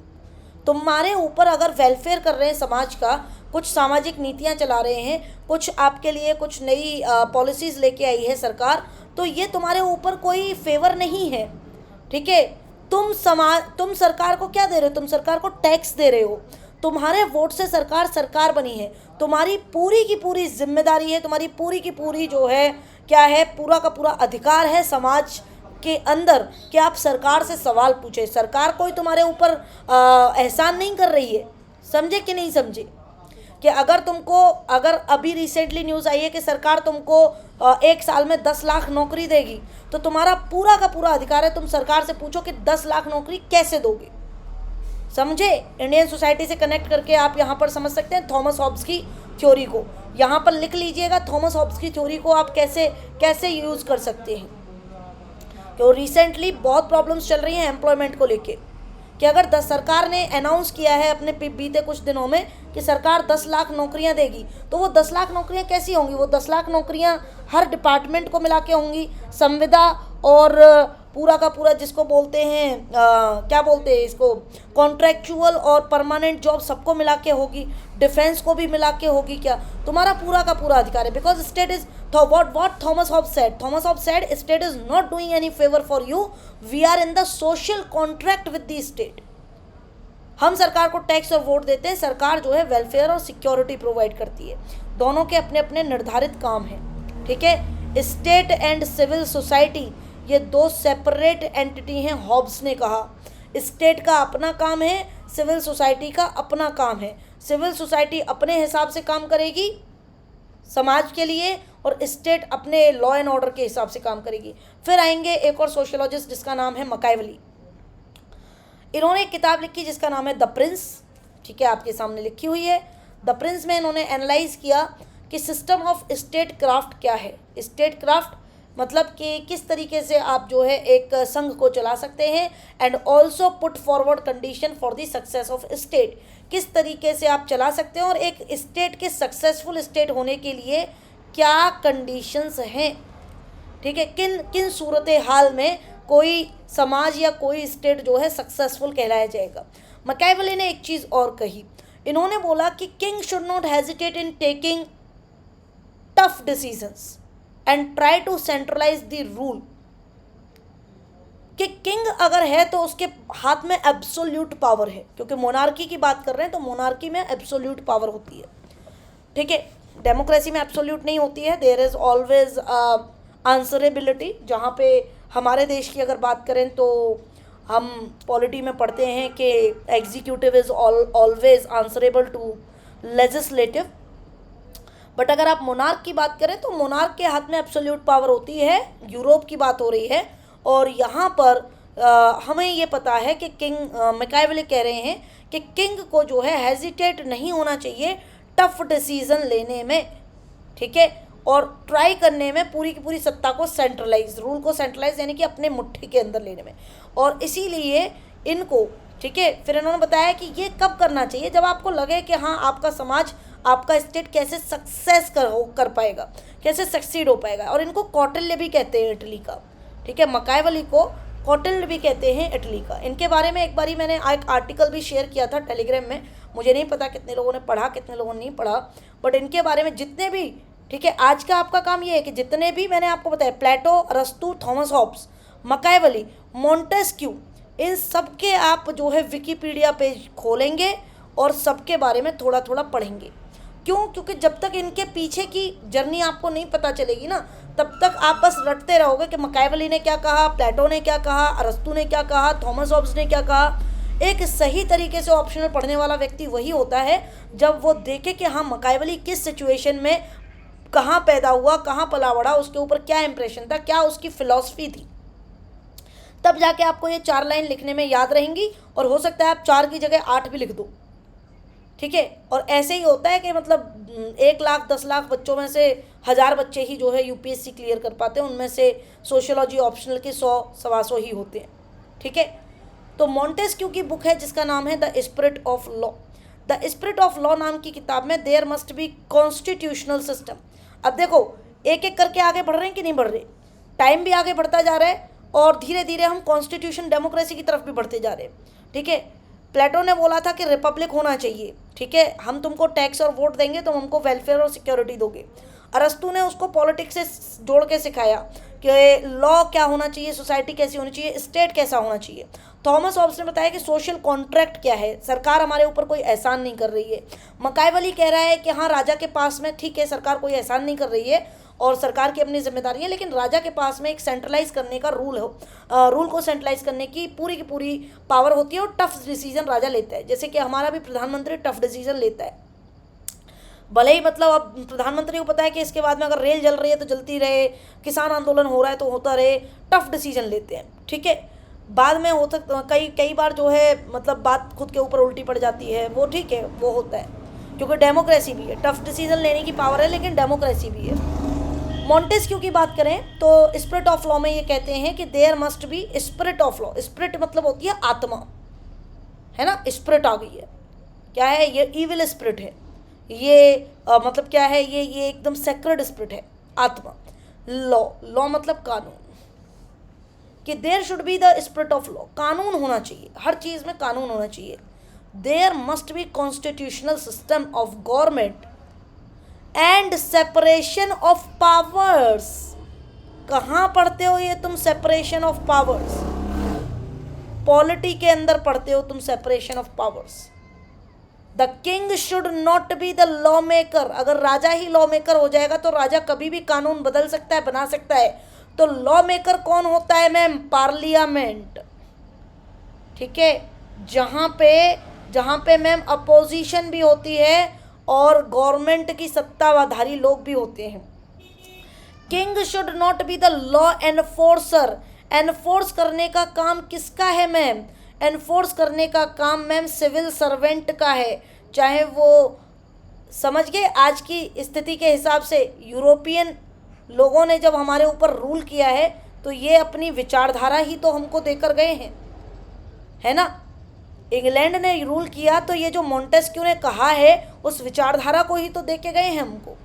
तुम्हारे ऊपर अगर वेलफेयर कर रहे हैं समाज का, कुछ सामाजिक नीतियां चला रहे हैं, कुछ आपके लिए कुछ नई पॉलिसीज़ लेके आई है सरकार, तो ये तुम्हारे ऊपर कोई फेवर नहीं है, ठीक है। तुम सरकार को क्या दे रहे हो, तुम सरकार को टैक्स दे रहे हो, तुम्हारे वोट से सरकार बनी है, तुम्हारी पूरी की पूरी जिम्मेदारी है, तुम्हारी पूरी की पूरी जो है क्या है, पूरा का पूरा अधिकार है समाज के अंदर कि आप सरकार से सवाल पूछे। सरकार कोई तुम्हारे ऊपर एहसान नहीं कर रही है, समझे कि नहीं समझे। कि अगर अभी रिसेंटली न्यूज़ आई है कि सरकार तुमको 1 साल में 10 लाख नौकरी देगी, तो तुम्हारा पूरा का पूरा अधिकार है, तुम सरकार से पूछो कि 10 लाख नौकरी कैसे दोगे। समझे, इंडियन सोसाइटी से कनेक्ट करके आप यहाँ पर समझ सकते हैं थॉमस हॉब्स की थ्योरी को। यहाँ पर लिख लीजिएगा, थॉमस हॉब्स की थ्योरी को आप कैसे यूज़ कर सकते हैं। तो रिसेंटली बहुत प्रॉब्लम्स चल रही हैं एम्प्लॉयमेंट को लेके, कि अगर सरकार ने अनाउंस किया है अपने बीते कुछ दिनों में कि सरकार 10 लाख नौकरियां देगी, तो वो 10 लाख नौकरियां कैसी होंगी, वो 10 लाख नौकरियां हर डिपार्टमेंट को मिला के होंगी, संविदा और पूरा का पूरा जिसको बोलते हैं क्या बोलते हैं इसको, कॉन्ट्रैक्चुअल और परमानेंट जॉब सबको मिला के होगी, डिफेंस को भी मिला के होगी क्या, तुम्हारा पूरा का पूरा अधिकार है। Because state is what Thomas Hobbes said. Thomas Hobbes said state is not doing any favor for you. We are in the social contract with the state. हम सरकार को टैक्स और वोट देते हैं, सरकार जो है वेलफेयर और सिक्योरिटी प्रोवाइड करती है, दोनों के अपने अपने निर्धारित काम हैं। ठीक है, स्टेट एंड सिविल सोसाइटी ये दो सेपरेट एंटिटी हैं, हॉब्स ने कहा। स्टेट का अपना काम है, सिविल सोसाइटी का अपना काम है। सिविल सोसाइटी अपने हिसाब से काम करेगी समाज के लिए, और स्टेट अपने लॉ एंड ऑर्डर के हिसाब से काम करेगी। फिर आएंगे एक और सोशियोलॉजिस्ट जिसका नाम है मकाइवली। इन्होंने एक किताब लिखी जिसका नाम है द प्रिंस। ठीक है, आपके सामने लिखी हुई है। द प्रिंस में इन्होंने एनालाइज किया कि सिस्टम ऑफ स्टेट क्राफ्ट क्या है। स्टेट क्राफ्ट मतलब कि किस तरीके से आप जो है एक संघ को चला सकते हैं, and also put forward condition for the success of state, किस तरीके से आप चला सकते हैं और एक स्टेट के सक्सेसफुल स्टेट होने के लिए क्या कंडीशंस हैं। ठीक है, किन किन सूरत हाल में कोई समाज या कोई स्टेट जो है सक्सेसफुल कहलाया जाएगा। मकाइवली ने एक चीज़ और कही, इन्होंने बोला कि king should not hesitate in taking tough decisions and try to centralise the rule. कि किंग अगर है तो उसके हाथ में एब्सोल्यूट पावर है, क्योंकि मोनार्की की बात कर रहे हैं तो मोनार्की में एब्सोल्यूट पावर होती है। ठीक है, डेमोक्रेसी में एब्सोल्यूट नहीं होती है, देयर इज़ ऑलवेज आंसरेबिलिटी। जहाँ पे हमारे देश की अगर बात करें तो हम पॉलिटी में पढ़ते हैं कि executive is always answerable to legislative, but अगर आप मोनार्क की बात करें तो मोनार्क के हाथ में एब्सोल्यूट पावर होती है। यूरोप की बात हो रही है, और यहाँ पर हमें ये पता है कि किंग मकाइवली कह रहे हैं कि किंग को जो है हेजिटेट नहीं होना चाहिए टफ डिसीजन लेने में। ठीक है, और ट्राई करने में पूरी की पूरी सत्ता को सेंट्रलाइज, रूल को सेंट्रलाइज यानी कि अपने मुट्ठी के अंदर लेने में। और इसीलिए इनको, ठीक है, फिर इन्होंने बताया कि ये कब करना चाहिए, जब आपको लगे कि हाँ आपका समाज, आपका स्टेट कैसे सक्सेस कर पाएगा, कैसे सक्सीड हो पाएगा। और इनको कौटिल्य भी कहते हैं इटली का। ठीक है, मकाइवली को कौटिल्य भी कहते हैं इटली का। इनके बारे में एक बारी मैंने एक आर्टिकल भी शेयर किया था टेलीग्राम में, मुझे नहीं पता कितने लोगों ने पढ़ा कितने लोगों ने नहीं पढ़ा, बट इनके बारे में जितने भी, ठीक है, आज का आपका काम ये है कि जितने भी मैंने आपको बताया, प्लेटो, अरस्तु, थॉमस हॉब्स, मकाइवली, मोंटेस्क्यू, इन सब के आप जो है विकिपीडिया पेज खोलेंगे और सबके बारे में थोड़ा थोड़ा पढ़ेंगे। क्यों? क्योंकि जब तक इनके पीछे की जर्नी आपको नहीं पता चलेगी ना, तब तक आप बस रटते रहोगे कि मकाइवली ने क्या कहा, प्लेटो ने क्या कहा, अरस्तु ने क्या कहा, थॉमस हॉब्स ने क्या कहा। एक सही तरीके से ऑप्शनल पढ़ने वाला व्यक्ति वही होता है जब वो देखे कि हाँ मकाइवली किस सिचुएशन में कहाँ पैदा हुआ, कहाँ पला बढ़ा, उसके ऊपर क्या इंप्रेशन था, क्या उसकी फिलॉसफी थी, तब जाके आपको ये 4 लाइन लिखने में याद रहेंगी। और हो सकता है आप 4 की जगह 8 भी लिख दो। ठीक है, और ऐसे ही होता है कि मतलब 1 लाख 10 लाख बच्चों में से 1000 बच्चे ही जो है यूपीएससी क्लियर कर पाते हैं, उनमें से सोशियोलॉजी ऑप्शनल के 100-125 ही होते हैं। ठीक है, तो मोंटेस्क्यू की बुक है जिसका नाम है the spirit of law. The spirit of law नाम की किताब में there must be constitutional system. अब देखो एक एक करके आगे बढ़ रहे हैं कि नहीं बढ़ रहे, टाइम भी आगे बढ़ता जा रहा है और धीरे धीरे हम कॉन्स्टिट्यूशन डेमोक्रेसी की तरफ भी बढ़ते जा रहे हैं। ठीक है, प्लेटो ने बोला था कि रिपब्लिक होना चाहिए। ठीक है, हम तुमको टैक्स और वोट देंगे, तुम हमको वेलफेयर और सिक्योरिटी दोगे। अरस्तु ने उसको पॉलिटिक्स से जोड़ के सिखाया कि लॉ क्या होना चाहिए, सोसाइटी कैसी होनी चाहिए, स्टेट कैसा होना चाहिए। थॉमस हॉब्स ने बताया कि सोशल कॉन्ट्रैक्ट क्या है, सरकार हमारे ऊपर कोई एहसान नहीं कर रही है। मकाइवली कह रहा है कि हाँ राजा के पास में, ठीक है, सरकार कोई एहसान नहीं कर रही है और सरकार की अपनी जिम्मेदारी है, लेकिन राजा के पास में एक सेंट्रलाइज करने का रूल हो, रूल को सेंट्रलाइज करने की पूरी पावर होती है और टफ डिसीजन राजा लेता है। जैसे कि हमारा भी प्रधानमंत्री टफ डिसीजन लेता है, भले ही मतलब अब प्रधानमंत्री को पता है कि इसके बाद में अगर रेल जल रही है तो जलती रहे, किसान आंदोलन हो रहा है तो होता रहे, टफ डिसीजन लेते हैं। ठीक है, बाद में होता कई बार जो है मतलब बात खुद के ऊपर उल्टी पड़ जाती है, वो ठीक है, वो होता है, क्योंकि डेमोक्रेसी भी है, टफ डिसीजन लेने की पावर है लेकिन डेमोक्रेसी भी है। मोंटेस्क्यू की बात करें तो स्पिरिट ऑफ लॉ में ये कहते हैं कि there must be spirit of law. Spirit मतलब होती है आत्मा, है ना, स्पिरिट आ गई है, क्या है ये, इविल स्पिरिट है ये, मतलब क्या है ये एकदम सेक्रेड स्पिरिट है, आत्मा। लॉ, लॉ मतलब कानून। कि there should be the spirit of law, कानून होना चाहिए, हर चीज़ में कानून होना चाहिए। There must be constitutional system of government and separation of powers. कहाँ पढ़ते हो ये तुम सेपरेशन ऑफ पावर्स? पॉलिटी के अंदर पढ़ते हो तुम separation of powers. The king should not be the law maker. अगर राजा ही लॉ मेकर हो जाएगा तो राजा कभी भी कानून बदल सकता है, बना सकता है। तो लॉ मेकर कौन होता है मैम? पार्लियामेंट। ठीक है, जहाँ पे मैम अपोजिशन भी होती है और गवर्नमेंट की सत्ताधारी लोग भी होते हैं। King should not be the law enforcer. Enforce करने का काम किसका है मैम? एनफोर्स करने का काम मैम सिविल सर्वेंट का है। चाहे वो, समझ गए, आज की स्थिति के हिसाब से यूरोपियन लोगों ने जब हमारे ऊपर रूल किया है तो ये अपनी विचारधारा ही तो हमको देकर गए हैं, है ना। इंग्लैंड ने रूल किया तो ये जो मॉन्टेस्क्यू ने कहा है उस विचारधारा को ही तो दे के गए हैं हमको।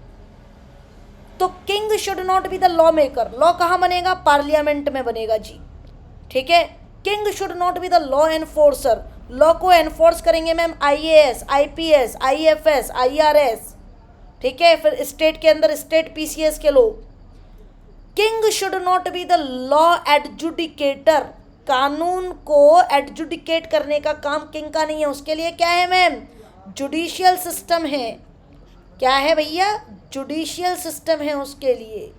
तो king should not be the law maker. Law कहाँ बनेगा? पार्लियामेंट में बनेगा जी। ठीक है, king should not be the law enforcer. Law को एनफोर्स करेंगे ma'am IAS, IPS, IFS, IRS। ठीक है, फिर स्टेट के अंदर स्टेट PCS के लोग। King should not be the law adjudicator. कानून को एडजुडिकेट करने का काम किंग का नहीं है। उसके लिए क्या है मैम? जुडिशियल सिस्टम है। क्या है भैया? जुडिशियल सिस्टम है उसके लिए।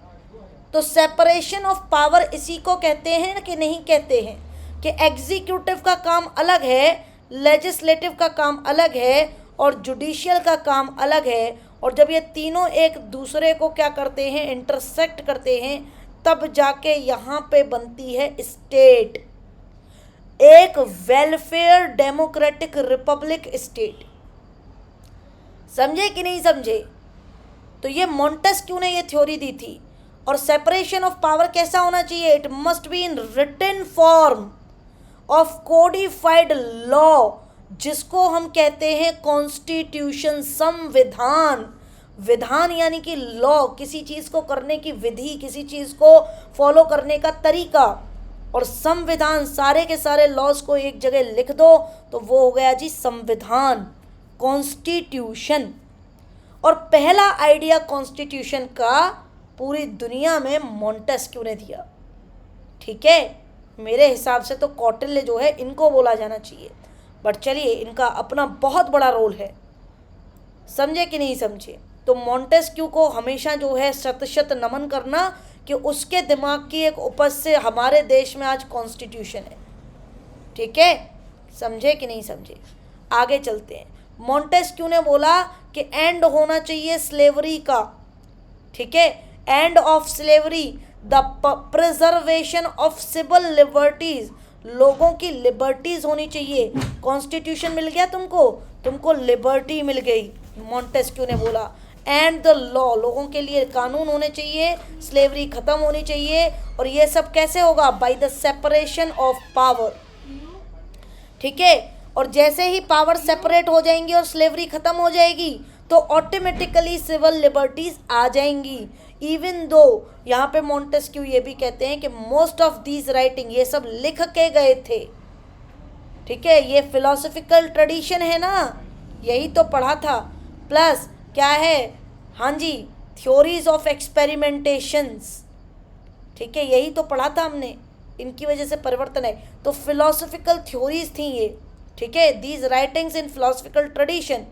तो सेपरेशन ऑफ पावर इसी को कहते हैं ना, कि नहीं कहते हैं कि एग्जीक्यूटिव का काम अलग है, लेजिस्लेटिव का काम अलग है और जुडिशियल का काम अलग है। और जब ये तीनों एक दूसरे को क्या करते हैं? इंटरसेक्ट करते हैं, तब जाके यहाँ पे बनती है स्टेट, एक वेलफेयर डेमोक्रेटिक रिपब्लिक स्टेट। समझे कि नहीं समझे? तो ये मॉन्टेस्क्यू ने ये थ्योरी दी थी। और सेपरेशन ऑफ पावर कैसा होना चाहिए? It must be in written form of codified law, जिसको हम कहते हैं कॉन्स्टिट्यूशन, संविधान। विधान यानी कि लॉ, किसी चीज़ को करने की विधि, किसी चीज़ को फॉलो करने का तरीका। और संविधान, सारे के सारे लॉज को एक जगह लिख दो तो वो हो गया जी संविधान, कॉन्स्टिट्यूशन। और पहला आइडिया कॉन्स्टिट्यूशन का पूरी दुनिया में मॉन्टेस्क्यू ने दिया। ठीक है, मेरे हिसाब से तो कौटिल्य जो है इनको बोला जाना चाहिए, बट चलिए इनका अपना बहुत बड़ा रोल है। समझे कि नहीं समझे? तो मॉन्टेस्क्यू को हमेशा जो है शत शत नमन करना कि उसके दिमाग की एक उपज से हमारे देश में आज कॉन्स्टिट्यूशन है। ठीक है, समझे कि नहीं समझे? आगे चलते हैं। मॉन्टेस्क्यू ने बोला कि एंड होना चाहिए स्लेवरी का। ठीक है, end of slavery, the preservation of civil liberties. लोगों की लिबर्टीज होनी चाहिए। कॉन्स्टिट्यूशन मिल गया तुमको लिबर्टी मिल गई, मॉन्टेस्क्यू ने बोला। एंड द लॉ, लोगों के लिए कानून होने चाहिए, स्लेवरी खत्म होनी चाहिए। और ये सब कैसे होगा? By the separation of power. ठीक है, और जैसे ही पावर सेपरेट हो जाएंगी और स्लेवरी खत्म हो जाएगी तो ऑटोमेटिकली सिविल लिबर्टीज आ जाएंगी। इवन दो यहाँ पे मॉन्टेस्क्यू ये भी कहते हैं कि मोस्ट ऑफ दीज राइटिंग, ये सब लिख के गए थे। ठीक है, ये फिलोसफिकल ट्रेडिशन है ना, यही तो पढ़ा था। प्लस क्या है? हाँ जी, थ्योरीज ऑफ एक्सपेरिमेंटेशंस। ठीक है, यही तो पढ़ा था हमने, इनकी वजह से परिवर्तन है। तो फिलोसफिकल थ्योरीज थी ये। ठीक है, these writings in philosophical tradition,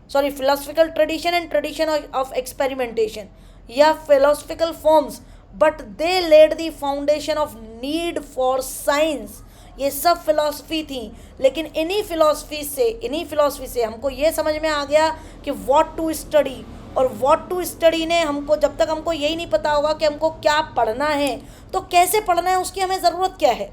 sorry philosophical tradition and tradition of experimentation, या philosophical forms, but they laid the foundation of need for science. ये सब फिलॉसफी थी, लेकिन इन्हीं फिलॉसफी से हमको ये समझ में आ गया कि व्हाट टू स्टडी। और व्हाट टू स्टडी ने हमको, जब तक हमको यही नहीं पता होगा कि हमको क्या पढ़ना है तो कैसे पढ़ना है, उसकी हमें ज़रूरत क्या है।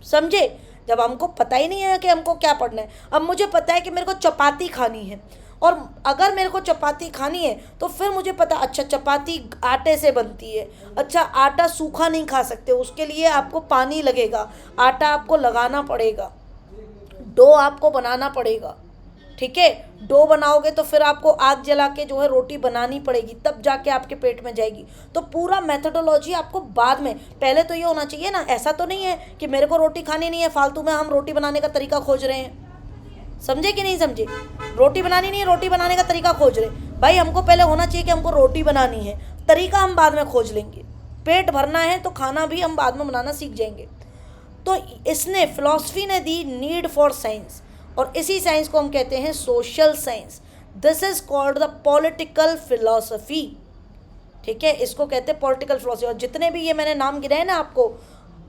समझे? जब हमको पता ही नहीं है कि हमको क्या पढ़ना है। अब मुझे पता है कि मेरे को चपाती खानी है, और अगर मेरे को चपाती खानी है तो फिर मुझे पता, अच्छा चपाती आटे से बनती है, अच्छा आटा सूखा नहीं खा सकते, उसके लिए आपको पानी लगेगा, आटा आपको लगाना पड़ेगा, डो आपको बनाना पड़ेगा। ठीक है। डो बनाओगे तो फिर आपको आग जला के जो है रोटी बनानी पड़ेगी, तब जाके आपके पेट में जाएगी। तो पूरा मेथोडोलॉजी आपको बाद में, पहले तो ये होना चाहिए ना, ऐसा तो नहीं है कि मेरे को रोटी खानी नहीं है, फालतू में हम रोटी बनाने का तरीका खोज रहे हैं। समझे कि नहीं समझे? रोटी बनानी नहीं है, रोटी बनाने का तरीका खोज रहे भाई। हमको पहले होना चाहिए कि हमको रोटी बनानी है, तरीका हम बाद में खोज लेंगे। पेट भरना है तो खाना भी हम बाद में बनाना सीख जाएंगे। तो इसने, फिलॉसफी ने दी नीड फॉर साइंस, और इसी साइंस को हम कहते हैं social science. This is called the political philosophy. ठीक है, इसको कहते हैं पॉलिटिकल फिलॉसफी। और जितने भी ये मैंने नाम गिनाए ना आपको,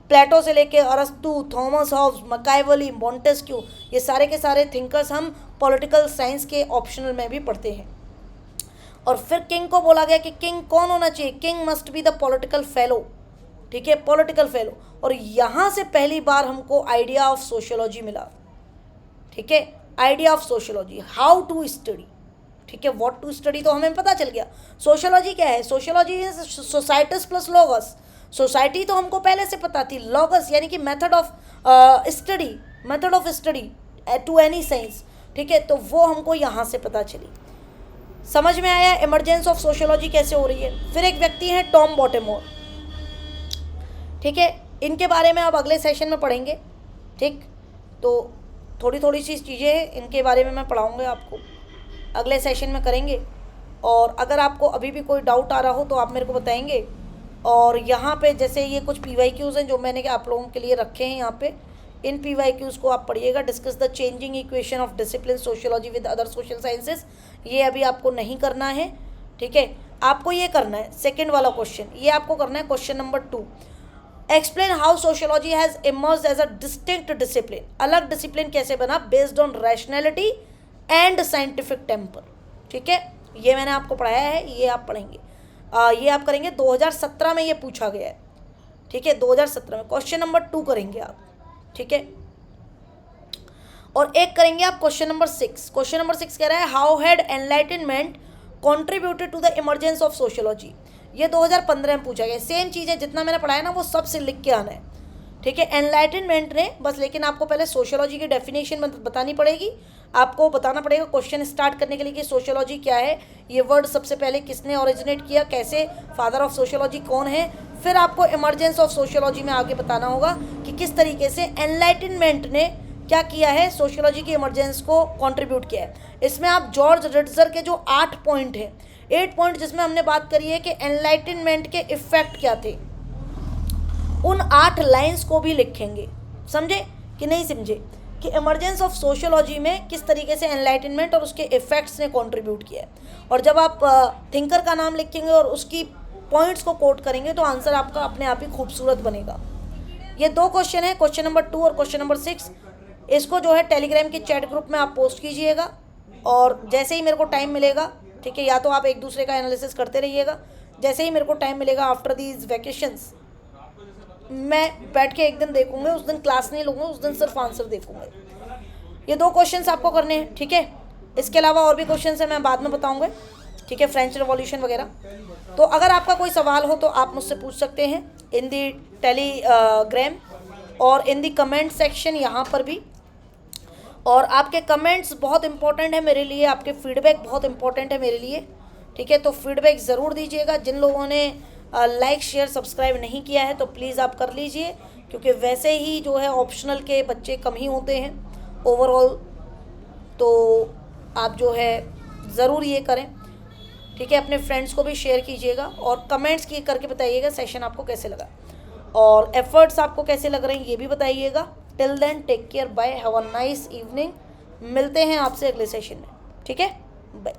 प्लेटो से लेके अरस्तु, थॉमस हॉब्स, मैकियावेली, मॉन्टेस्क्यू, ये सारे के सारे थिंकर्स हम पॉलिटिकल साइंस के ऑप्शनल में भी पढ़ते हैं। और फिर किंग को बोला गया कि किंग कौन होना चाहिए? King must be the political fellow. ठीक है, पॉलिटिकल फेलो। और यहाँ से पहली बार हमको आइडिया ऑफ सोशियोलॉजी मिला। ठीक है, idea of sociology, how to study. ठीक है, व्हाट टू स्टडी तो हमें पता चल गया। सोशियोलॉजी क्या है? Sociology is societas plus logos. Society तो हमको पहले से पता थी, लॉगस यानी कि method of study, method of study to any science. ठीक है, तो वो हमको यहाँ से पता चली। समझ में आया इमरजेंस ऑफ सोशियोलॉजी कैसे हो रही है। फिर एक व्यक्ति है टॉम बॉटेमोर। ठीक है, इनके बारे में अब अगले सेशन में पढ़ेंगे। ठीक, तो थोड़ी थोड़ी सी चीज़ें इनके बारे में मैं पढ़ाऊँगा आपको, अगले सेशन में करेंगे। और अगर आपको अभी भी कोई डाउट आ रहा हो तो आप मेरे को बताएंगे। और यहाँ पे जैसे ये कुछ PYQs हैं जो मैंने आप लोगों के लिए रखे हैं यहाँ पे, इन PYQs को आप पढ़िएगा। Discuss the changing equation of discipline sociology with other social sciences, ये अभी आपको नहीं करना है। ठीक है, आपको ये करना है सेकेंड वाला क्वेश्चन, ये आपको करना है question number 2। Explain how sociology has emerged as a distinct discipline. अलग डिसिप्लिन कैसे बना? Based on rationality and scientific temper. ठीक है, ये मैंने आपको पढ़ाया है, ये आप पढ़ेंगे। ये आप करेंगे 2017 में, ये पूछा गया है। ठीक है, 2017 में क्वेश्चन नंबर 2 करेंगे आप। ठीक है, और एक करेंगे आप क्वेश्चन नंबर 6। क्वेश्चन नंबर 6 कह रहा है how had enlightenment contributed to the emergence of sociology. ये 2015 में पूछा गया। सेम चीज़ है, जितना मैंने पढ़ाया ना वो सब से लिख के आना है। ठीक है, एनलाइटनमेंट ने बस, लेकिन आपको पहले सोशियोलॉजी की डेफिनेशन बतानी पड़ेगी। आपको बताना पड़ेगा क्वेश्चन स्टार्ट करने के लिए कि सोशियोलॉजी क्या है, ये वर्ड सबसे पहले किसने ओरिजिनेट किया, कैसे, फादर ऑफ सोशियोलॉजी कौन है। फिर आपको इमरजेंस ऑफ सोशियोलॉजी में आगे बताना होगा कि किस तरीके से एनलाइटनमेंट ने क्या किया है, सोशियोलॉजी की इमरजेंस को कंट्रीब्यूट किया है। इसमें आप जॉर्ज रिट्जर के जो 8 पॉइंट हैं, 8 पॉइंट जिसमें हमने बात करी है कि एनलाइटनमेंट के इफ़ेक्ट क्या थे, उन 8 लाइंस को भी लिखेंगे। समझे कि नहीं समझे कि इमरजेंस ऑफ सोशियोलॉजी में किस तरीके से एनलाइटनमेंट और उसके इफ़ेक्ट्स ने कंट्रीब्यूट किया है। और जब आप थिंकर का नाम लिखेंगे और उसकी पॉइंट्स को कोट करेंगे तो आंसर आपका अपने आप ही खूबसूरत बनेगा। ये 2 क्वेश्चन है, क्वेश्चन नंबर 2 और क्वेश्चन नंबर 6। इसको जो है टेलीग्राम के चैट ग्रुप में आप पोस्ट कीजिएगा, और जैसे ही मेरे को टाइम मिलेगा, ठीक है, या तो आप एक दूसरे का एनालिसिस करते रहिएगा, जैसे ही मेरे को टाइम मिलेगा आफ्टर दीज वैकेशंस मैं बैठ के एक दिन देखूंगे, उस दिन क्लास नहीं लूँगा, उस दिन सिर्फ आंसर देखूंगा। ये 2 क्वेश्चंस आपको करने हैं। ठीक है, इसके अलावा और भी क्वेश्चंस हैं, मैं बाद में बताऊंगा। ठीक है, फ्रेंच रिवॉल्यूशन वगैरह। तो अगर आपका कोई सवाल हो तो आप मुझसे पूछ सकते हैं इन दी टेलीग्राम और इन दी कमेंट सेक्शन यहाँ पर भी। और आपके कमेंट्स बहुत इंपॉर्टेंट है मेरे लिए, आपके फीडबैक बहुत इंपॉर्टेंट है मेरे लिए। ठीक है, तो फीडबैक ज़रूर दीजिएगा। जिन लोगों ने लाइक शेयर सब्सक्राइब नहीं किया है तो प्लीज़ आप कर लीजिए, क्योंकि वैसे ही जो है ऑप्शनल के बच्चे कम ही होते हैं ओवरऑल। तो आप जो है ज़रूर ये करें। ठीक है, अपने फ्रेंड्स को भी शेयर कीजिएगा और कमेंट्स की करके बताइएगा सेशन आपको कैसे लगा और एफर्ट्स आपको कैसे लग रहे हैं ये भी बताइएगा। Till then take care, bye, have a nice evening. मिलते हैं आपसे अगले सेशन में। ठीक है, बाय।